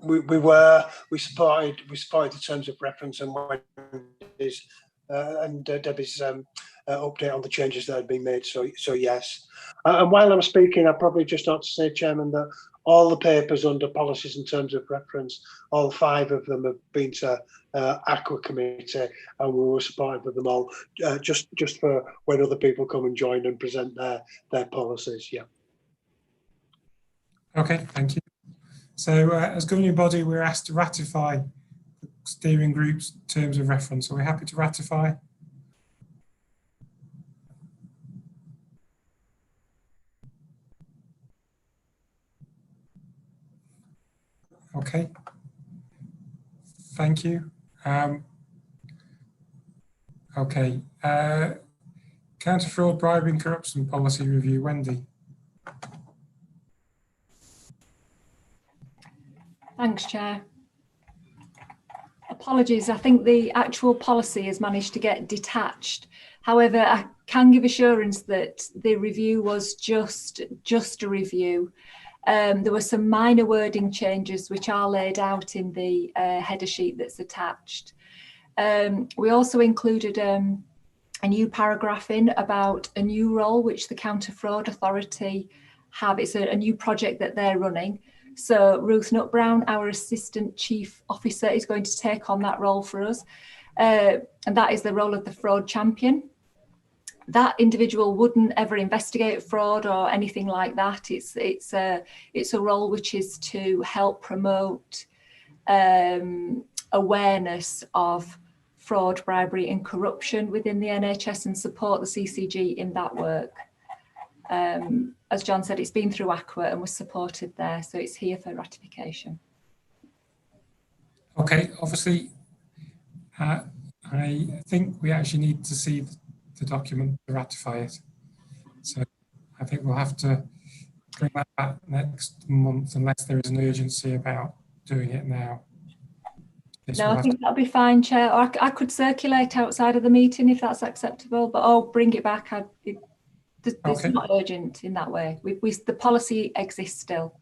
We supported the terms of reference and Wendy's and Debbie's update on the changes that had been made. So yes. And while I'm speaking, I probably just ought to say, Chairman, that all the papers under policies and terms of reference, all 5 of them have been to Aqua Committee, and we were supportive of them all, just for when other people come and join and present their policies. Yeah. Okay, thank you. So as governing body, we're asked to ratify the steering group's terms of reference. Are we happy to ratify? Okay, thank you. Okay, counter fraud, bribery and corruption policy review, Wendy. Thanks, Chair. Apologies, I think the actual policy has managed to get detached. However, I can give assurance that the review was just a review. There were some minor wording changes which are laid out in the header sheet that's attached. We also included a new paragraph in about a new role which the Counter Fraud Authority have. It's a new project that they're running. So Ruth Nutbrown, our Assistant Chief Officer, is going to take on that role for us. And that is the role of the fraud champion. That individual wouldn't ever investigate fraud or anything like that. It's a role which is to help promote awareness of fraud, bribery and corruption within the NHS and support the CCG in that work. As John said, it's been through Aqua and was supported there, so it's here for ratification. Okay, obviously, I think we actually need to see the document to ratify it. So I think we'll have to bring that back next month unless there is an urgency about doing it now. No, I think that'll be fine, Chair. Or I could circulate outside of the meeting if that's acceptable, but I'll bring it back. It's not urgent in that way. The policy exists still.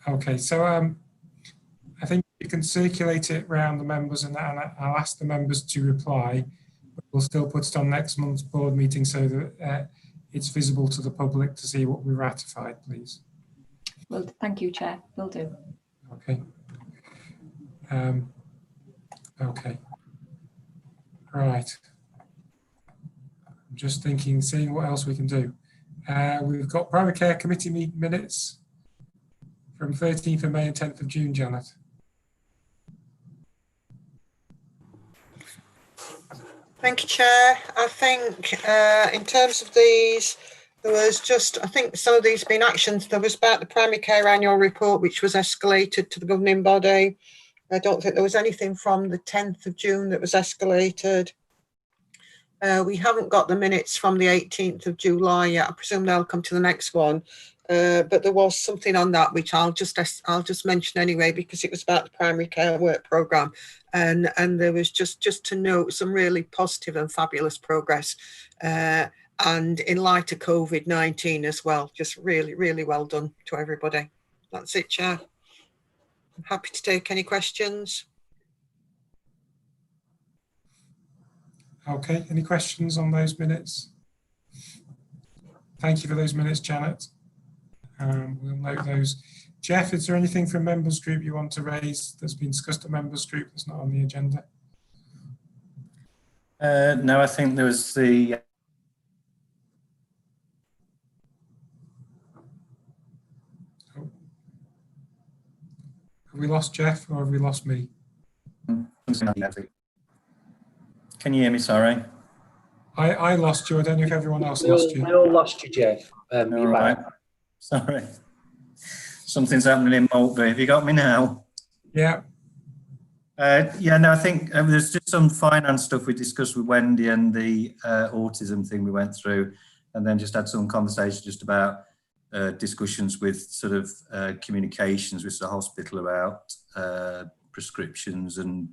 Okay, so I think you can circulate it around the members, and I'll ask the members to reply. But we'll still put it on next month's board meeting so that it's visible to the public to see what we ratified, please. Well, thank you, Chair. Will do. Okay. Okay. Right. I'm just thinking, seeing what else we can do. We've got Primary Care Committee minutes from 13th of May and 10th of June, Janet. Thank you, Chair. I think in terms of these, there was just, I think some of these have been actions. There was about the primary care annual report, which was escalated to the governing body. I don't think there was anything from the 10th of June that was escalated. We haven't got the minutes from the 18th of July yet. I presume they'll come to the next one. But there was something on that which I'll just mention anyway, because it was about the primary care work programme, and there was just to note some really positive and fabulous progress, and in light of COVID-19 as well, just really well done to everybody. That's it, Chair. I'm happy to take any questions. Okay, any questions on those minutes? Thank you for those minutes, Janet. We'll note those. Jeff, is there anything from members group you want to raise that's been discussed at members group that's not on the agenda? No, I think there was the Have we lost Jeff or have we lost me? Can you hear me? Sorry. I lost you. I don't know if everyone else lost you. We all lost you, Jeff. All You're right. back. Sorry. Something's happening in Maltby. Have you got me now? Yeah. Yeah, no, I think there's just some finance stuff we discussed with Wendy and the autism thing we went through, and then just had some conversation just about discussions with sort of communications with the hospital about prescriptions and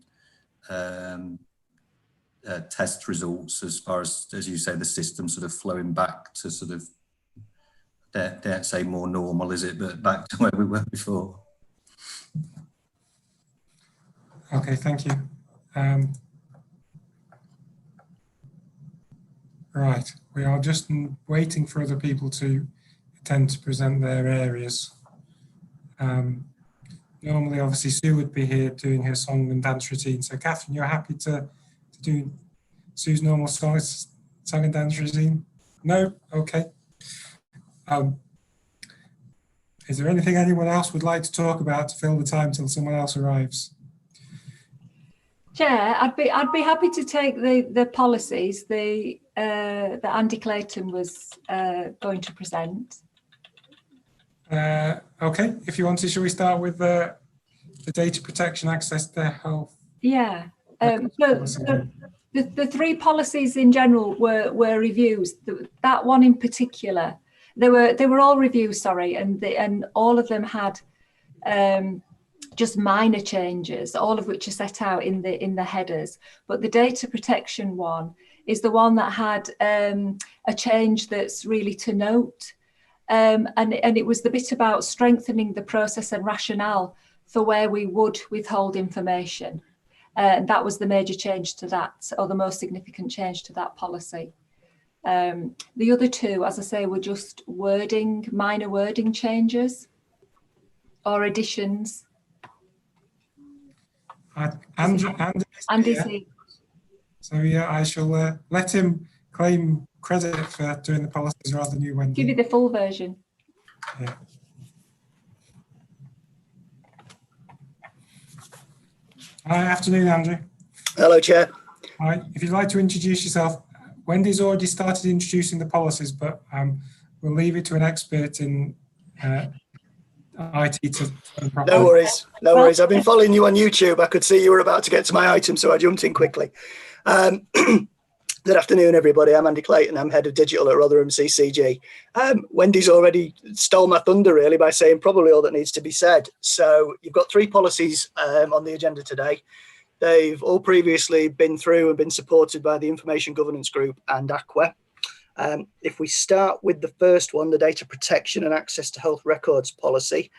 test results, as far as you say, the system sort of flowing back to sort of, don't say more normal, is it, but back to where we were before. Okay, thank you. Right, we are just waiting for other people to attend to present their areas. Normally, obviously, Sue would be here doing her song and dance routine. So, Catherine, you're happy to do Sue's normal song and dance routine? No? Okay. Is there anything anyone else would like to talk about to fill the time till someone else arrives? Chair, I'd be happy to take the policies that Andy Clayton was going to present. Okay, if you want to, shall we start with the data protection, access to health? Yeah. The three policies in general were reviews. That one in particular, they were all reviews, sorry, and all of them had just minor changes, all of which are set out in the headers. But the data protection one is the one that had a change that's really to note. And it was the bit about strengthening the process and rationale for where we would withhold information. That was the major change to that, or the most significant change to that policy. The other two, as I say, were just wording, minor wording changes or additions. Andy's here. So yeah, I shall let him claim credit for doing the policies rather than you, Wendy. Give you the full version. Yeah. Hi, afternoon, Andrew. Hello, Chair. Hi, if you'd like to introduce yourself, Wendy's already started introducing the policies, but we'll leave it to an expert in IT to No worries, no worries. I've been following you on YouTube. I could see you were about to get to my item, so I jumped in quickly. Good afternoon, everybody. I'm Andy Clayton. I'm head of digital at Rotherham CCG. Wendy's already stole my thunder, really, by saying probably all that needs to be said. So you've got three policies on the agenda today. They've all previously been through and been supported by the Information Governance Group and ACWA. If we start with the first one, the data protection and access to health records policy,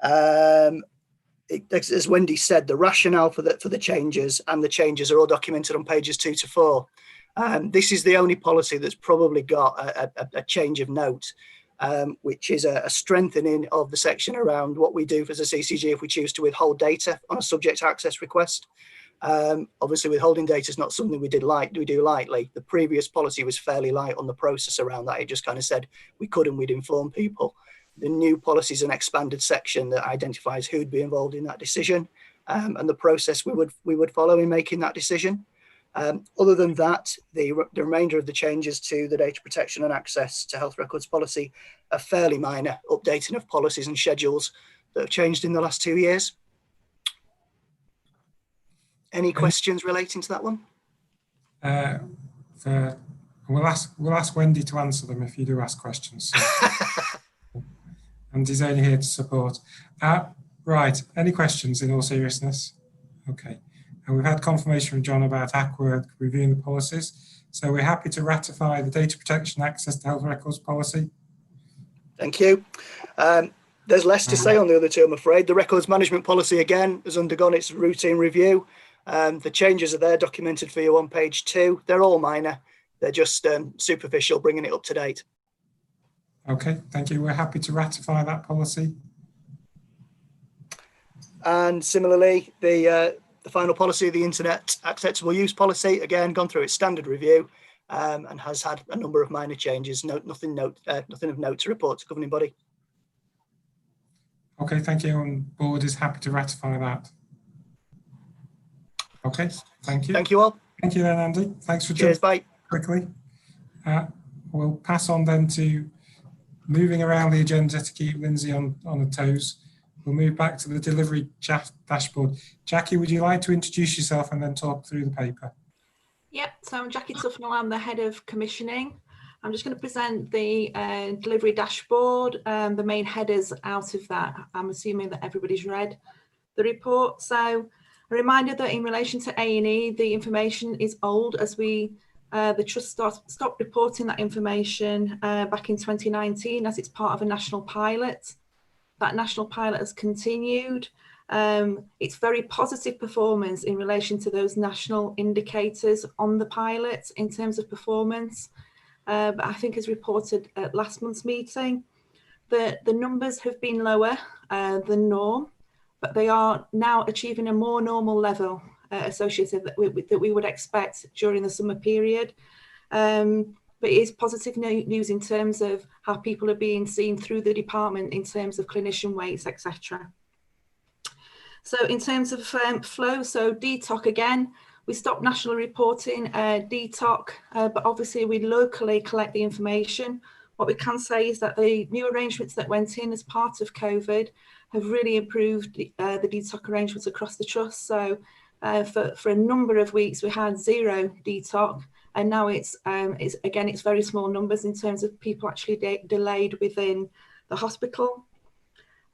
as Wendy said, the rationale for the changes and the changes are all documented on pages 2 to 4. This is the only policy that's probably got a change of note, which is a strengthening of the section around what we do as a CCG if we choose to withhold data on a subject access request. Obviously, withholding data is not something we do lightly. The previous policy was fairly light on the process around that. It just kind of said we could and we'd inform people. The new policy is an expanded section that identifies who'd be involved in that decision and the process we would follow in making that decision. Other than that, the remainder of the changes to the data protection and access to health records policy are fairly minor, updating of policies and schedules that have changed in the last 2 years. Any questions relating to that one? We'll ask Wendy to answer them if you do ask questions. So. And he's only here to support. Right, any questions in all seriousness? Okay. And we've had confirmation from John about ACWA reviewing the policies. So we're happy to ratify the data protection access to health records policy. Thank you. There's less to say on the other two, I'm afraid. The records management policy, again, has undergone its routine review. The changes are there documented for you on page 2. They're all minor. They're just superficial, bringing it up to date. Okay, thank you. We're happy to ratify that policy. And similarly, the final policy, the Internet Acceptable Use Policy, again, gone through its standard review and has had a number of minor changes. Nothing of note to report to governing body. Okay, thank you. And board is happy to ratify that. Okay, thank you. Thank you all. Thank you then, Andy. Thanks for Cheers, bye. Quickly. We'll pass on then to moving around the agenda to keep Lindsay on her toes, we'll move back to the delivery dashboard. Jackie, would you like to introduce yourself and then talk through the paper? Yep, so I'm Jackie Tufnell, I'm the head of commissioning. I'm just going to present the delivery dashboard, the main headers out of that. I'm assuming that everybody's read the report. So a reminder that in relation to A&E, the information is old as the Trust stopped reporting that information back in 2019 as it's part of a national pilot. That national pilot has continued. It's very positive performance in relation to those national indicators on the pilot in terms of performance. But I think as reported at last month's meeting, the numbers have been lower than norm, but they are now achieving a more normal level associated that we would expect during the summer period. But it is positive news in terms of how people are being seen through the department in terms of clinician weights, etc. So in terms of flow, so DTOC again, we stopped national reporting DTOC, but obviously we locally collect the information. What we can say is that the new arrangements that went in as part of COVID have really improved the DTOC arrangements across the Trust. So for a number of weeks we had 0 DTOC, and now it's very small numbers in terms of people actually delayed within the hospital.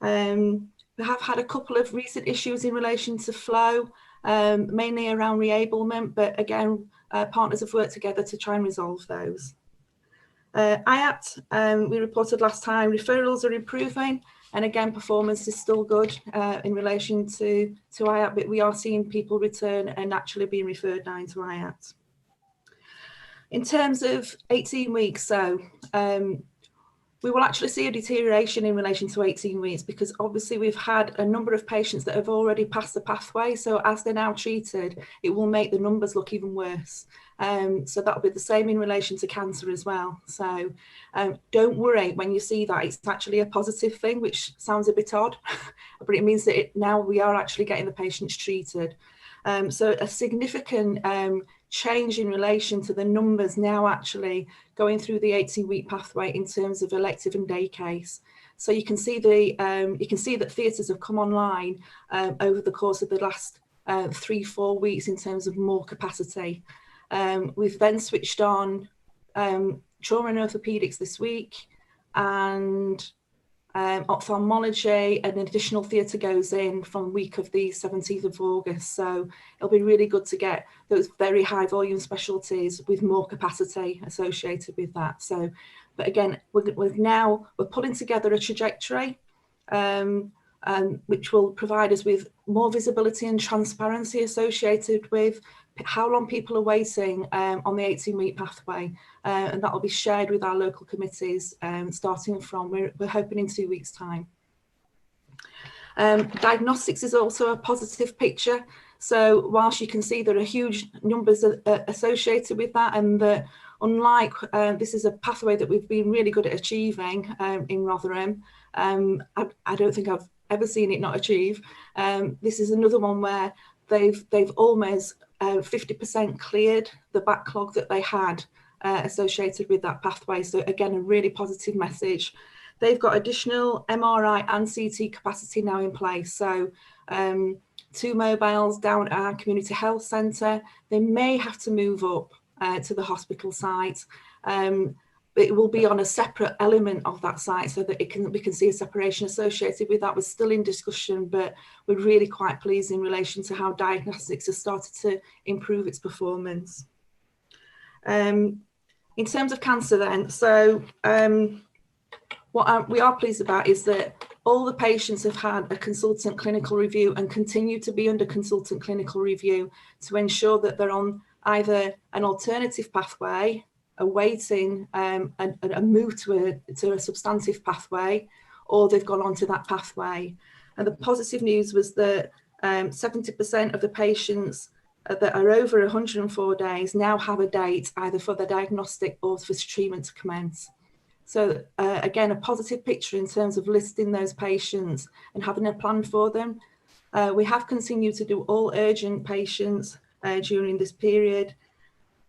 We have had a couple of recent issues in relation to flow, mainly around reablement, but again, partners have worked together to try and resolve those. IAT, we reported last time, referrals are improving, and again, performance is still good in relation to IAT, but we are seeing people return and actually being referred now into IAT. In terms of 18 weeks, so we will actually see a deterioration in relation to 18 weeks because obviously we've had a number of patients that have already passed the pathway. So as they're now treated, it will make the numbers look even worse. So that'll be the same in relation to cancer as well. So don't worry when you see that, it's actually a positive thing, which sounds a bit odd, but it means that now we are actually getting the patients treated. So a significant change in relation to the numbers now actually going through the 18-week pathway in terms of elective and day case. So you can see that theatres have come online over the course of the last 3-4 weeks in terms of more capacity. We've then switched on trauma and orthopaedics this week, and ophthalmology, and an additional theatre goes in from week of the 17th of August. So it'll be really good to get those very high volume specialties with more capacity associated with that. So, but again, we're pulling together a trajectory which will provide us with more visibility and transparency associated with how long people are waiting on the 18-week pathway, and that will be shared with our local committees starting from, we're hoping in 2 weeks' time. Diagnostics is also a positive picture. So whilst you can see there are huge numbers associated with that, and that unlike this is a pathway that we've been really good at achieving in Rotherham, I don't think I've ever seen it not achieve. This is another one where they've almost 50% cleared the backlog that they had associated with that pathway. So again, a really positive message. They've got additional MRI and CT capacity now in place. So 2 mobiles down at our community health centre. They may have to move up to the hospital site. It will be on a separate element of that site so that we can see a separation associated with that. We're still in discussion, but we're really quite pleased in relation to how diagnostics has started to improve its performance. In terms of cancer then, so what we are pleased about is that all the patients have had a consultant clinical review and continue to be under consultant clinical review to ensure that they're on either an alternative pathway, awaiting a move to a substantive pathway, or they've gone onto that pathway. And the positive news was that 70% of the patients that are over 104 days now have a date either for the diagnostic or for treatment to commence. So again, a positive picture in terms of listing those patients and having a plan for them. We have continued to do all urgent patients during this period.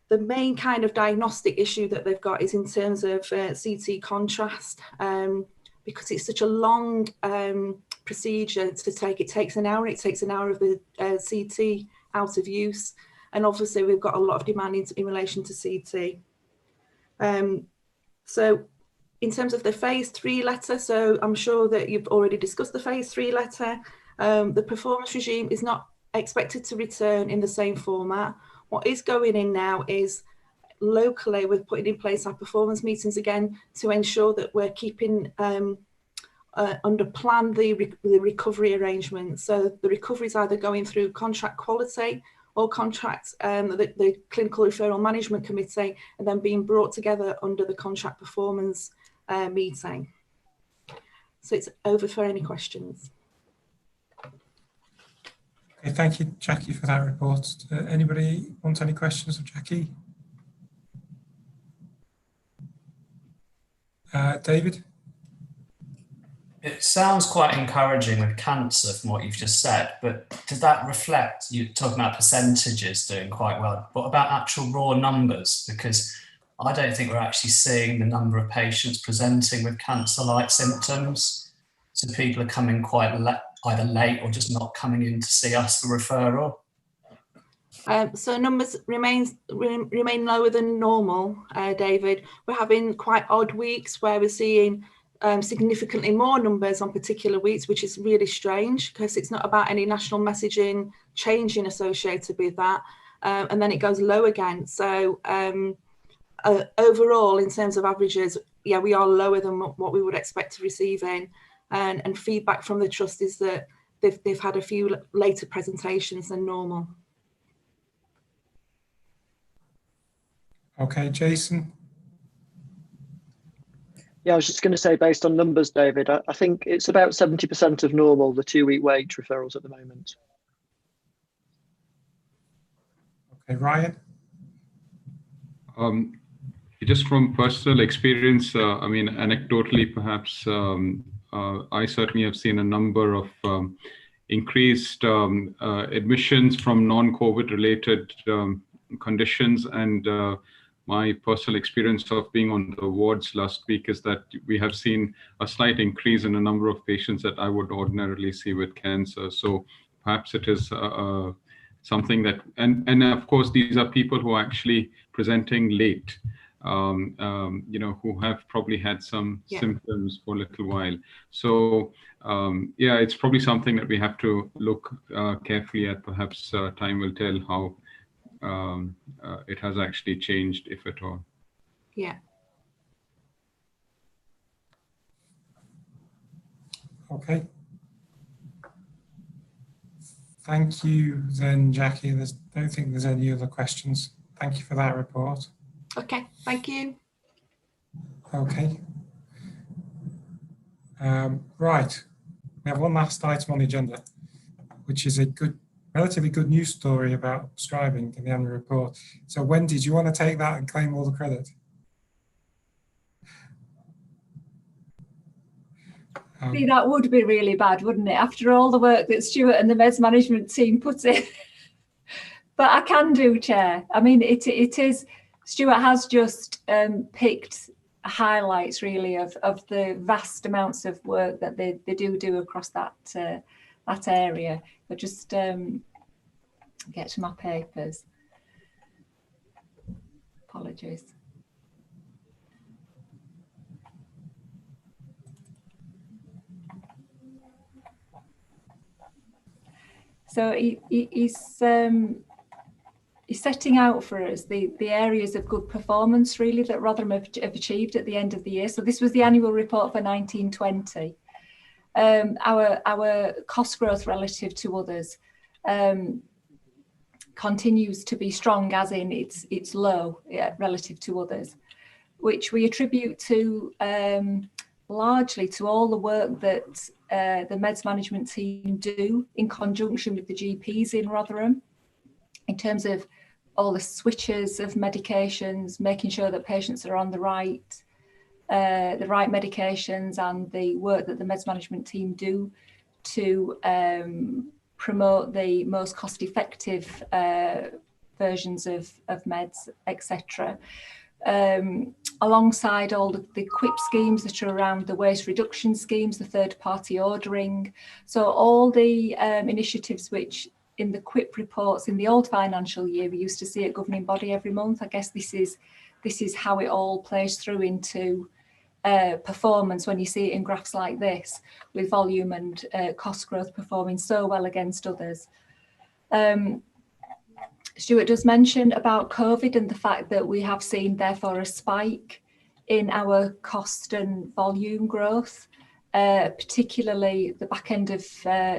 the main kind of diagnostic issue that they've got is in terms of CT contrast, because it's such a long procedure to take. It takes an hour. It takes an hour of the CT out of use, and obviously we've got a lot of demand in relation to CT. So in terms of the phase 3 letter, so I'm sure that you've already discussed the phase 3 letter. The performance regime is not expected to return in the same format. What is going in now is locally we're putting in place our performance meetings again to ensure that we're keeping under plan the recovery arrangements. So the recovery is either going through contract quality or contract the clinical referral management committee, and then being brought together under the contract performance meeting. So it's over for any questions. Okay, thank you, Jackie, for that report. Anybody want any questions of Jackie? David? It sounds quite encouraging with cancer from what you've just said, but does that reflect, you're talking about percentages doing quite well, what about actual raw numbers? Because I don't think we're actually seeing the number of patients presenting with cancer-like symptoms. So people are coming quite either late or just not coming in to see us for referral. So numbers remain lower than normal, David. We're having quite odd weeks where we're seeing significantly more numbers on particular weeks, which is really strange because it's not about any national messaging changing associated with that. And then it goes low again. So overall, in terms of averages, yeah, we are lower than what we would expect to receive in. And feedback from the trust is that they've had a few later presentations than normal. Okay, Jason. Yeah, I was just going to say, based on numbers, David, I think it's about 70% of normal, the 2-week wait referrals at the moment. Okay, Ryan. Just from personal experience, I mean, anecdotally, perhaps, I certainly have seen a number of increased admissions from non-COVID related conditions, and my personal experience of being on the wards last week is that we have seen a slight increase in a number of patients that I would ordinarily see with cancer. So perhaps it is something that, and of course, these are people who are actually presenting late, you know, who have probably had some symptoms for a little while. So yeah, it's probably something that we have to look carefully at. Perhaps time will tell how it has actually changed, if at all. Yeah. Okay. Thank you then, Jackie. I don't think there's any other questions. Thank you for that report. Okay, thank you. Okay. Right. We have one last item on the agenda, which is a relatively good news story about prescribing in the annual report. So Wendy, do you want to take that and claim all the credit? See, that would be really bad, wouldn't it? After all the work that Stuart and the Meds management team put in. But I can do, Chair. I mean, it is, Stuart has just picked highlights really of the vast amounts of work that they do across that area. But just get to my papers. Apologies. So he's setting out for us the areas of good performance really that Rotherham have achieved at the end of the year. So this was the annual report for 1920. Our cost growth relative to others continues to be strong, as in it's low relative to others, which we attribute to largely to all the work that the Meds management team do in conjunction with the GPs in Rotherham, in terms of all the switches of medications, making sure that patients are on the right medications, and the work that the Meds management team do to promote the most cost-effective versions of meds, etc. Alongside all the QUIP schemes that are around the waste reduction schemes, the third party ordering. So all the initiatives which in the QUIP reports in the old financial year, we used to see at governing body every month. I guess this is how it all plays through into performance when you see it in graphs like this, with volume and cost growth performing so well against others. Stuart does mention about COVID and the fact that we have seen therefore a spike in our cost and volume growth, particularly the back end of,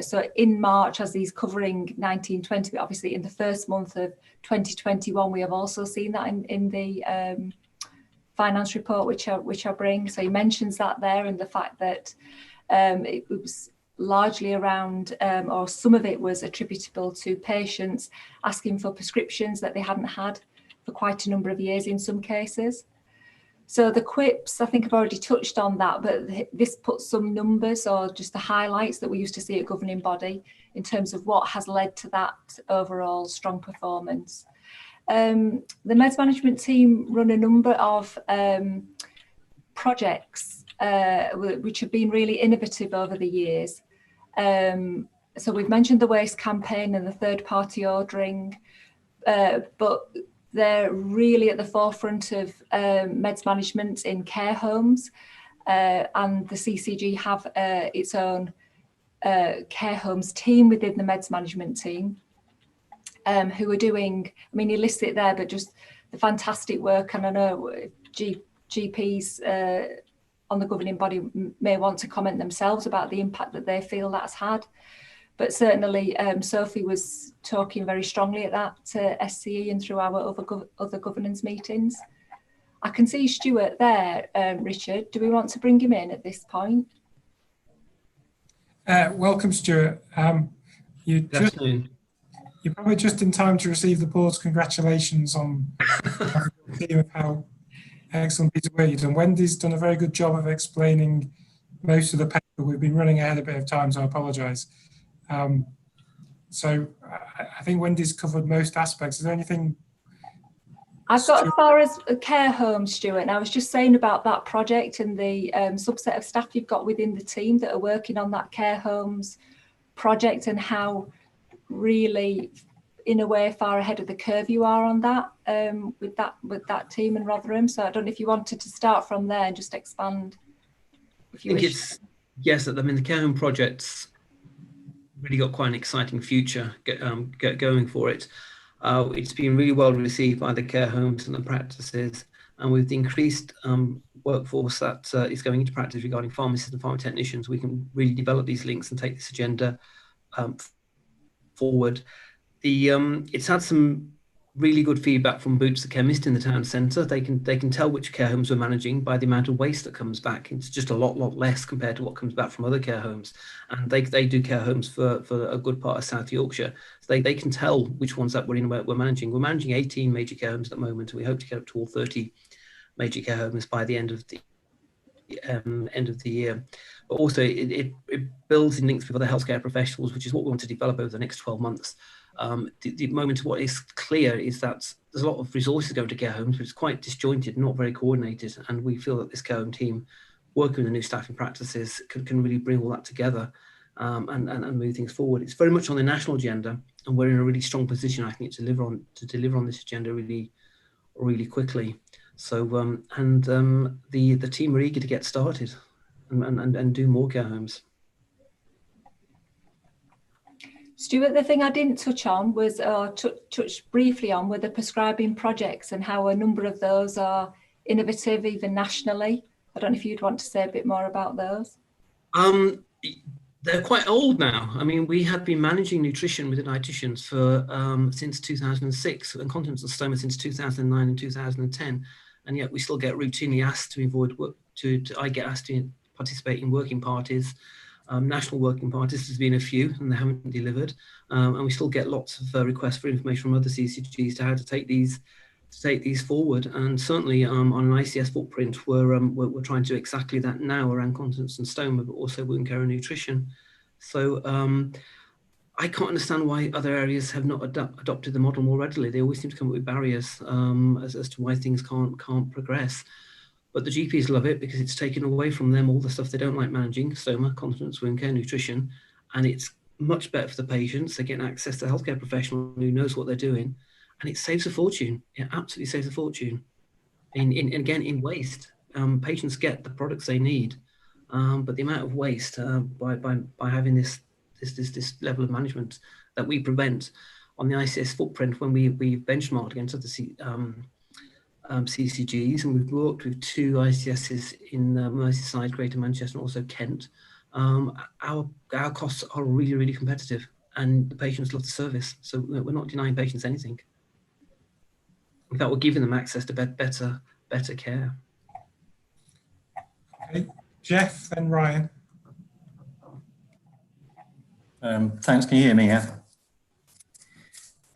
so in March as he's covering 1920, but obviously in the first month of 2021, we have also seen that in the finance report, which I bring. So he mentions that there, and the fact that it was largely around, or some of it was attributable to patients asking for prescriptions that they hadn't had for quite a number of years in some cases. So the QUIPs, I think I've already touched on that, but this puts some numbers or just the highlights that we used to see at governing body in terms of what has led to that overall strong performance. The meds management team run a number of projects which have been really innovative over the years. So we've mentioned the waste campaign and the third party ordering, but they're really at the forefront of meds management in care homes, and the CCG have its own care homes team within the meds management team, who are doing, I mean, you list it there, but just the fantastic work. And I know GPs on the governing body may want to comment themselves about the impact that they feel that's had. But certainly Sophie was talking very strongly at that SCE and through our other governance meetings. I can see Stuart there, Richard. Do we want to bring him in at this point? Welcome, Stuart. You're probably just in time to receive the board's congratulations on the team of how excellent piece of work you've done. Wendy's done a very good job of explaining most of the paper. We've been running ahead a bit of time, so I apologise. So I think Wendy's covered most aspects. Is there anything? I've got as far as care homes, Stuart, and I was just saying about that project and the subset of staff you've got within the team that are working on that care homes project, and how really, in a way, far ahead of the curve you are on that with that team in Rotherham. So I don't know if you wanted to start from there and just expand. If you wish. Yes, I mean, the care home project's really got quite an exciting future going for it. It's been really well received by the care homes and the practices, and with the increased workforce that is going into practice regarding pharmacists and pharma technicians, we can really develop these links and take this agenda forward. It's had some really good feedback from Boots the chemist in the town centre. They can tell which care homes we're managing by the amount of waste that comes back. It's just a lot less compared to what comes back from other care homes. And they do care homes for a good part of South Yorkshire. So they can tell which ones that we're managing. We're managing 18 major care homes at the moment, and we hope to get up to all 30 major care homes by the end of the year. But also it builds in links with other healthcare professionals, which is what we want to develop over the next 12 months. The moment what is clear is that there's a lot of resources going to care homes, but it's quite disjointed, not very coordinated. And we feel that this care home team, working with the new staffing practices, can really bring all that together and move things forward. It's very much on the national agenda, and we're in a really strong position, I think, to deliver on this agenda really quickly. So the team are eager to get started and do more care homes. Stuart, the thing I didn't touch on was, touch briefly on, were the prescribing projects and how a number of those are innovative, even nationally. I don't know if you'd want to say a bit more about those. They're quite old now. I mean, we had been managing nutrition with the dietitians for since 2006, and continence and stoma since 2009 and 2010, and yet we still get routinely asked to avoid work. I get asked to participate in working parties. National working parties, there's been a few and they haven't delivered, and we still get lots of requests for information from other CCGs to how to take these forward. And certainly on an ICS footprint, we're trying to do exactly that now around continence and stoma, but also wound care and nutrition. So I can't understand why other areas have not adopted the model more readily. They always seem to come up with barriers as to why things can't progress. But the GPs love it because it's taken away from them all the stuff they don't like managing: stoma, continence, wound care, nutrition, and it's much better for the patients. They're getting access to a healthcare professional who knows what they're doing, and it saves a fortune. It absolutely saves a fortune. In waste, patients get the products they need, but the amount of waste by having this level of management that we prevent on the ICS footprint when we benchmarked against other CCGs, and we've worked with 2 ICSs in Merseyside, Greater Manchester, and also Kent. Our costs are really, really competitive, and the patients love the service. So we're not denying patients anything. In fact, we're giving them access to better care. Okay, Jeff, then Ryan. Thanks. Can you hear me? Yeah.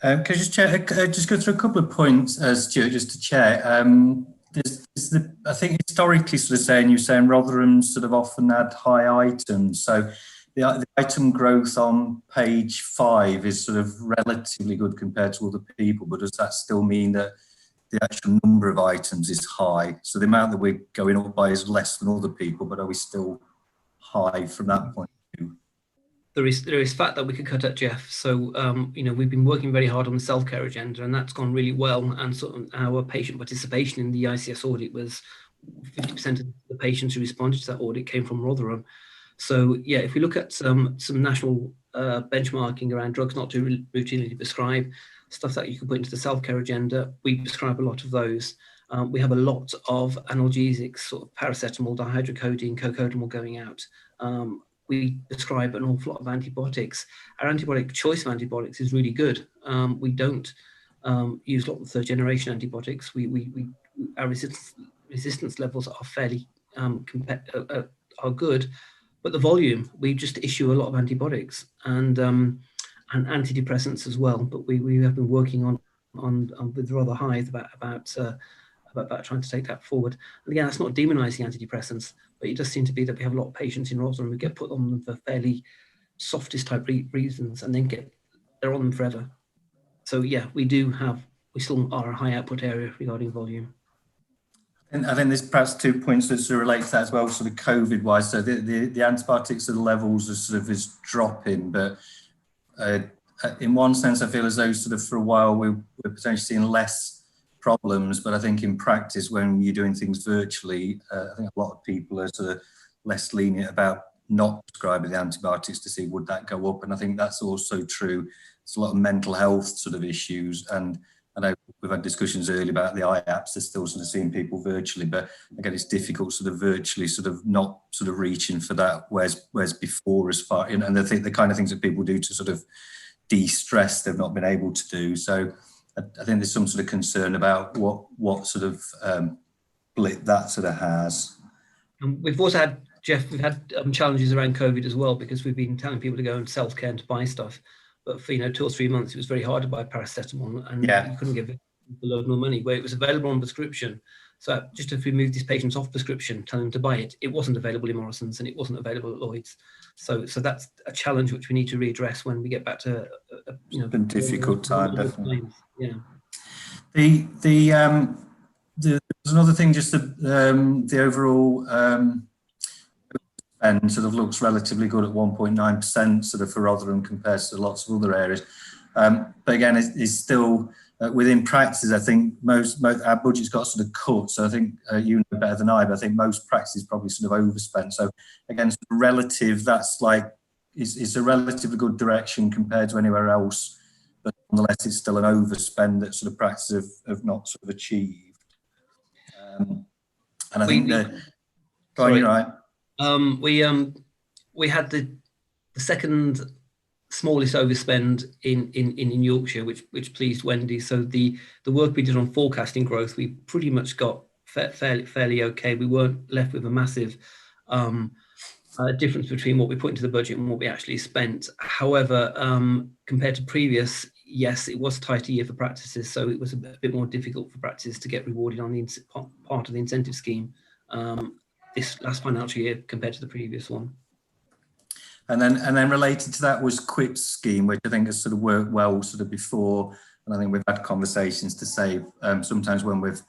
Could I just go through a couple of points, Stuart, just to check. I think historically, sort of you're saying Rotherham sort of often had high items. So the item growth on page 5 is sort of relatively good compared to other people, but does that still mean that the actual number of items is high? So the amount that we're going up by is less than other people, but are we still high from that point of view? There is fat that we could cut at, Jeff. So we've been working very hard on the self-care agenda, and that's gone really well. And so our patient participation in the ICS audit was 50% of the patients who responded to that audit came from Rotherham. So yeah, if we look at some national benchmarking around drugs not to routinely prescribe, stuff that you can put into the self-care agenda, we prescribe a lot of those. We have a lot of analgesics, sort of paracetamol, dihydrocodeine, cocodamol going out. We prescribe an awful lot of antibiotics. Our antibiotic choice of antibiotics is really good. We don't use a lot of third-generation antibiotics. Our resistance levels are fairly are good, but the volume, we just issue a lot of antibiotics and antidepressants as well. But we have been working on with Rother Hythe about trying to take that forward. And again, that's not demonising antidepressants, but it does seem to be that we have a lot of patients in Rotherham who get put on them for fairly softest type reasons and then they're on them forever. So yeah, we still are a high output area regarding volume. And I think there's perhaps 2 points that sort of relate to that as well, sort of COVID wise. So the antibiotics of the levels are sort of is dropping, but in one sense, I feel as though sort of for a while we're potentially seeing less problems, but I think in practice when you're doing things virtually, I think a lot of people are sort of less lenient about not prescribing the antibiotics to see would that go up, and I think that's also true. There's a lot of mental health sort of issues, and I know we've had discussions earlier about the IAPS. They're still sort of seeing people virtually, but again, it's difficult sort of virtually sort of not sort of reaching for that, whereas before as far, and I think the kind of things that people do to sort of de-stress they've not been able to do. So I think there's some sort of concern about what sort of blip that sort of has. We've also had, Jeff, we've had challenges around COVID as well, because we've been telling people to go and self-care and to buy stuff. But for 2 or 3 months, it was very hard to buy paracetamol, and you couldn't give it a load more money, where it was available on prescription. So just if we moved these patients off prescription, telling them to buy it, it wasn't available in Morrison's and it wasn't available at Lloyd's. So that's a challenge which we need to readdress when we get back to it's been a difficult time, definitely. Yeah. There's another thing, just the overall spend sort of looks relatively good at 1.9% sort of for Rotherham compared to lots of other areas. But again, it's still within practices. I think most our budget's got sort of cut. So I think you know better than I, but I think most practices probably sort of overspent. So again, sort of relative, that's like it's a relatively good direction compared to anywhere else. But nonetheless, it's still an overspend that sort of practices have not sort of achieved. And I think that. You're right. We had the second smallest overspend in Yorkshire, which pleased Wendy. So the work we did on forecasting growth, we pretty much got fairly okay. We weren't left with a massive difference between what we put into the budget and what we actually spent. However, compared to previous, yes, it was a tighter year for practices, so it was a bit more difficult for practices to get rewarded on the part of the incentive scheme this last financial year compared to the previous one. And then related to that was QIP's scheme, which I think has sort of worked well sort of before. And I think we've had conversations to say sometimes when we've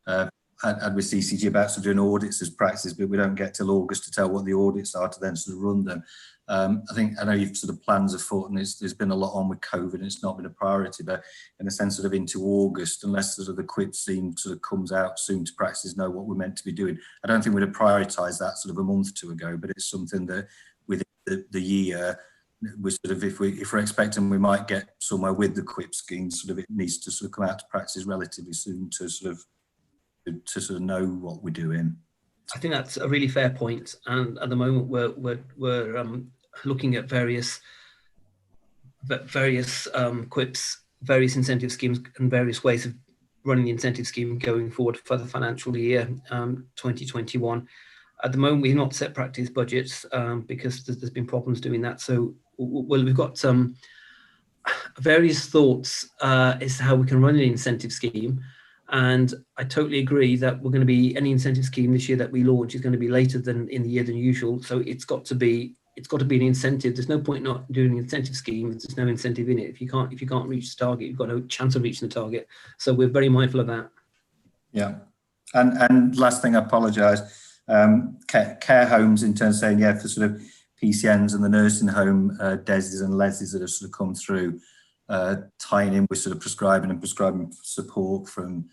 had with CCG about sort of doing audits as practice, but we don't get till August to tell what the audits are to then sort of run them. I know you've sort of plans afoot, and there's been a lot on with COVID and it's not been a priority, but in a sense sort of into August, unless sort of the QIP scheme sort of comes out soon to practices know what we're meant to be doing. I don't think we'd have prioritised that sort of a month or two ago, but it's something that within the year, we sort of, if we're expecting we might get somewhere with the QIP scheme, sort of it needs to sort of come out to practices relatively soon to sort of know what we're doing. I think that's a really fair point, and at the moment we're looking at various QIPs, various incentive schemes, and various ways of running the incentive scheme going forward for the financial year 2021. At the moment, we've not set practice budgets because there's been problems doing that. So, we've got various thoughts as to how we can run an incentive scheme. And I totally agree that we're going to be, any incentive scheme this year that we launch is going to be later than in the year than usual. So it's got to be an incentive. There's no point not doing an incentive scheme if there's no incentive in it. If you can't reach the target, you've got no chance of reaching the target. So we're very mindful of that. Yeah. And last thing, I apologise. Care homes, in terms of saying, yeah, for sort of PCNs and the nursing home DESs and LESs that have sort of come through, tying in with sort of prescribing support from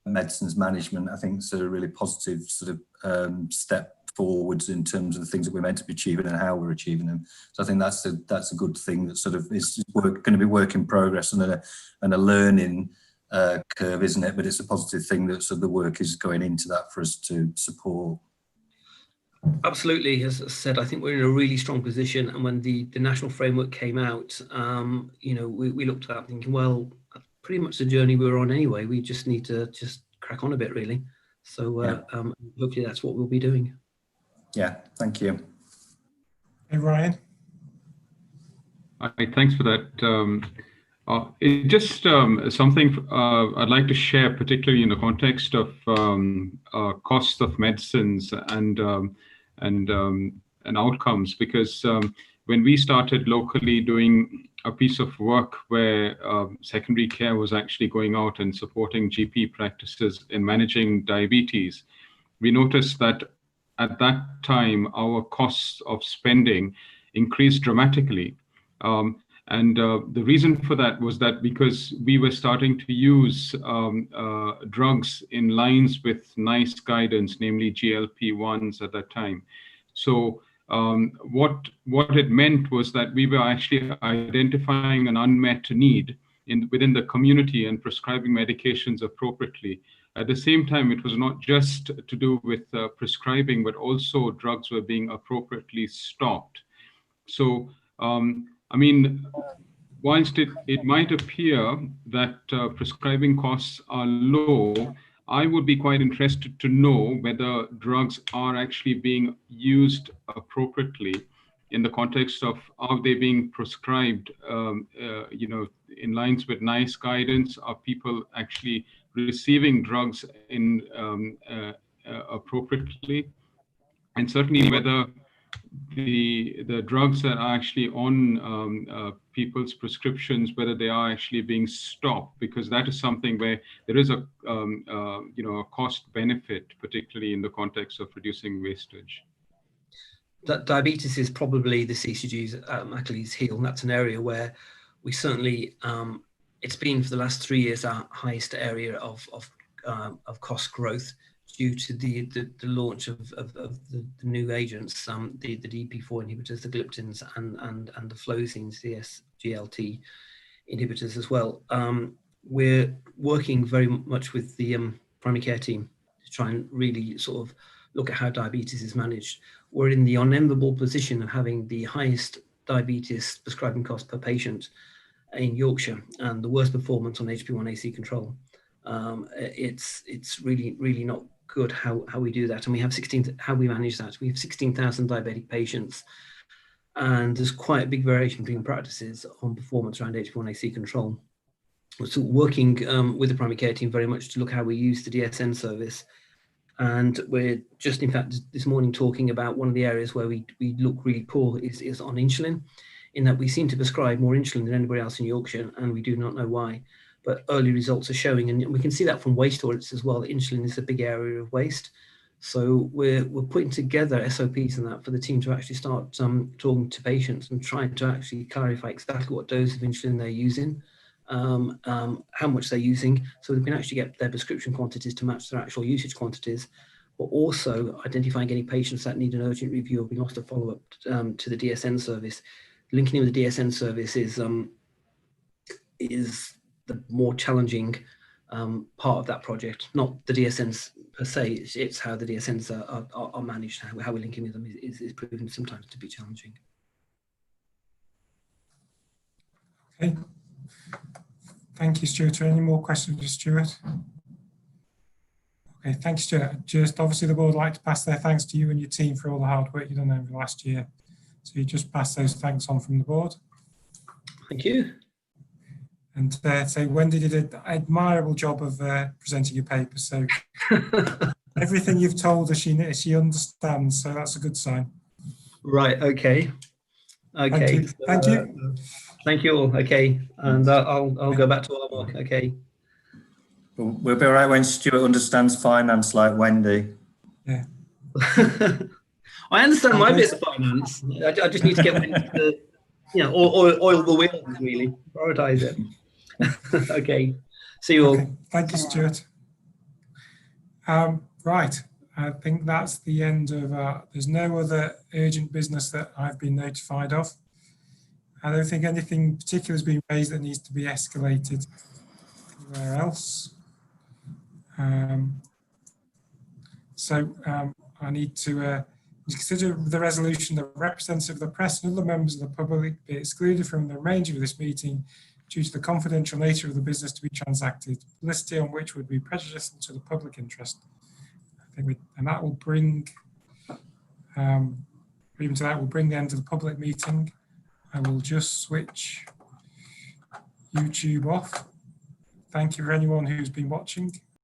medicines management, I think it's a really positive sort of step forwards in terms of the things that we're meant to be achieving and how we're achieving them. So I think that's a good thing that sort of is going to be work in progress and a learning curve, isn't it? But it's a positive thing that sort of the work is going into that for us to support. Absolutely. As I said, I think we're in a really strong position. And when the national framework came out, we looked at that thinking, well, pretty much the journey we were on anyway. We just need to just crack on a bit, really. So hopefully that's what we'll be doing. Yeah, thank you. Hey, Ryan. Hi, thanks for that. It's just something I'd like to share, particularly in the context of cost of medicines and outcomes, because when we started locally doing a piece of work where secondary care was actually going out and supporting GP practices in managing diabetes, we noticed that at that time our costs of spending increased dramatically. And the reason for that was that because we were starting to use drugs in lines with NICE guidance, namely GLP-1s at that time. So what it meant was that we were actually identifying an unmet need within the community and prescribing medications appropriately. At the same time, it was not just to do with prescribing, but also drugs were being appropriately stocked. So I mean, whilst it might appear that prescribing costs are low, I would be quite interested to know whether drugs are actually being used appropriately in the context of are they being prescribed, in lines with NICE guidance? Are people actually receiving drugs in appropriately? And certainly whether the drugs that are actually on people's prescriptions, whether they are actually being stopped, because that is something where there is a cost benefit, particularly in the context of reducing wastage. That diabetes is probably the CCG's Achilles heel, and that's an area where we certainly it's been for the last 3 years our highest area of cost growth, due to the launch of the new agents, the DP4 inhibitors, the gliptins, and the flozines, SGLT inhibitors as well. We're working very much with the primary care team to try and really sort of look at how diabetes is managed. We're in the unenviable position of having the highest diabetes prescribing cost per patient in Yorkshire and the worst performance on HbA1c control. It's really not good how we do that, and we have how we manage that. We have 16,000 diabetic patients, and there's quite a big variation between practices on performance around HbA1c control. So working with the primary care team very much to look how we use the DSN service And we're just, in fact, this morning talking about one of the areas where we look really poor is on insulin, in that we seem to prescribe more insulin than anybody else in Yorkshire, and we do not know why. But early results are showing, and we can see that from waste audits as well, that insulin is a big area of waste. So we're putting together SOPs and that for the team to actually start talking to patients and trying to actually clarify exactly what dose of insulin they're using, how much they're using, so they can actually get their prescription quantities to match their actual usage quantities, but also identifying any patients that need an urgent review or being lost a follow-up to the DSN service. Linking in with the DSN service is the more challenging part of that project, not the DSNs per se, it's how the DSNs are managed, how we link in with them is proven sometimes to be challenging. Okay. Thank you, Stuart. Any more questions for Stuart? Okay, thank you, Stuart. Just obviously the board would like to pass their thanks to you and your team for all the hard work you've done over the last year. So you just pass those thanks on from the board. Thank you. And say Wendy did an admirable job of presenting your paper. So everything you've told her, she understands. So that's a good sign. Right. Okay. Okay. Thank you. Thank you all. Okay. And I'll go back to our work. Okay. We'll be all right when Stuart understands finance like Wendy. Yeah. I understand my bit of finance. I just need to get Wendy to, oil the wheels, really. Prioritize it. Okay. See you all. Okay. Thank you, Stuart. Right. I think that's the end of there's no other urgent business that I've been notified of. I don't think anything particular has been raised that needs to be escalated anywhere else. I need to consider the resolution that representative of the press and other members of the public be excluded from the remainder of this meeting due to the confidential nature of the business to be transacted, publicity on which would be prejudicial to the public interest. I think and that will bring, even to that will bring the end of the public meeting. I will just switch YouTube off. Thank you for anyone who's been watching.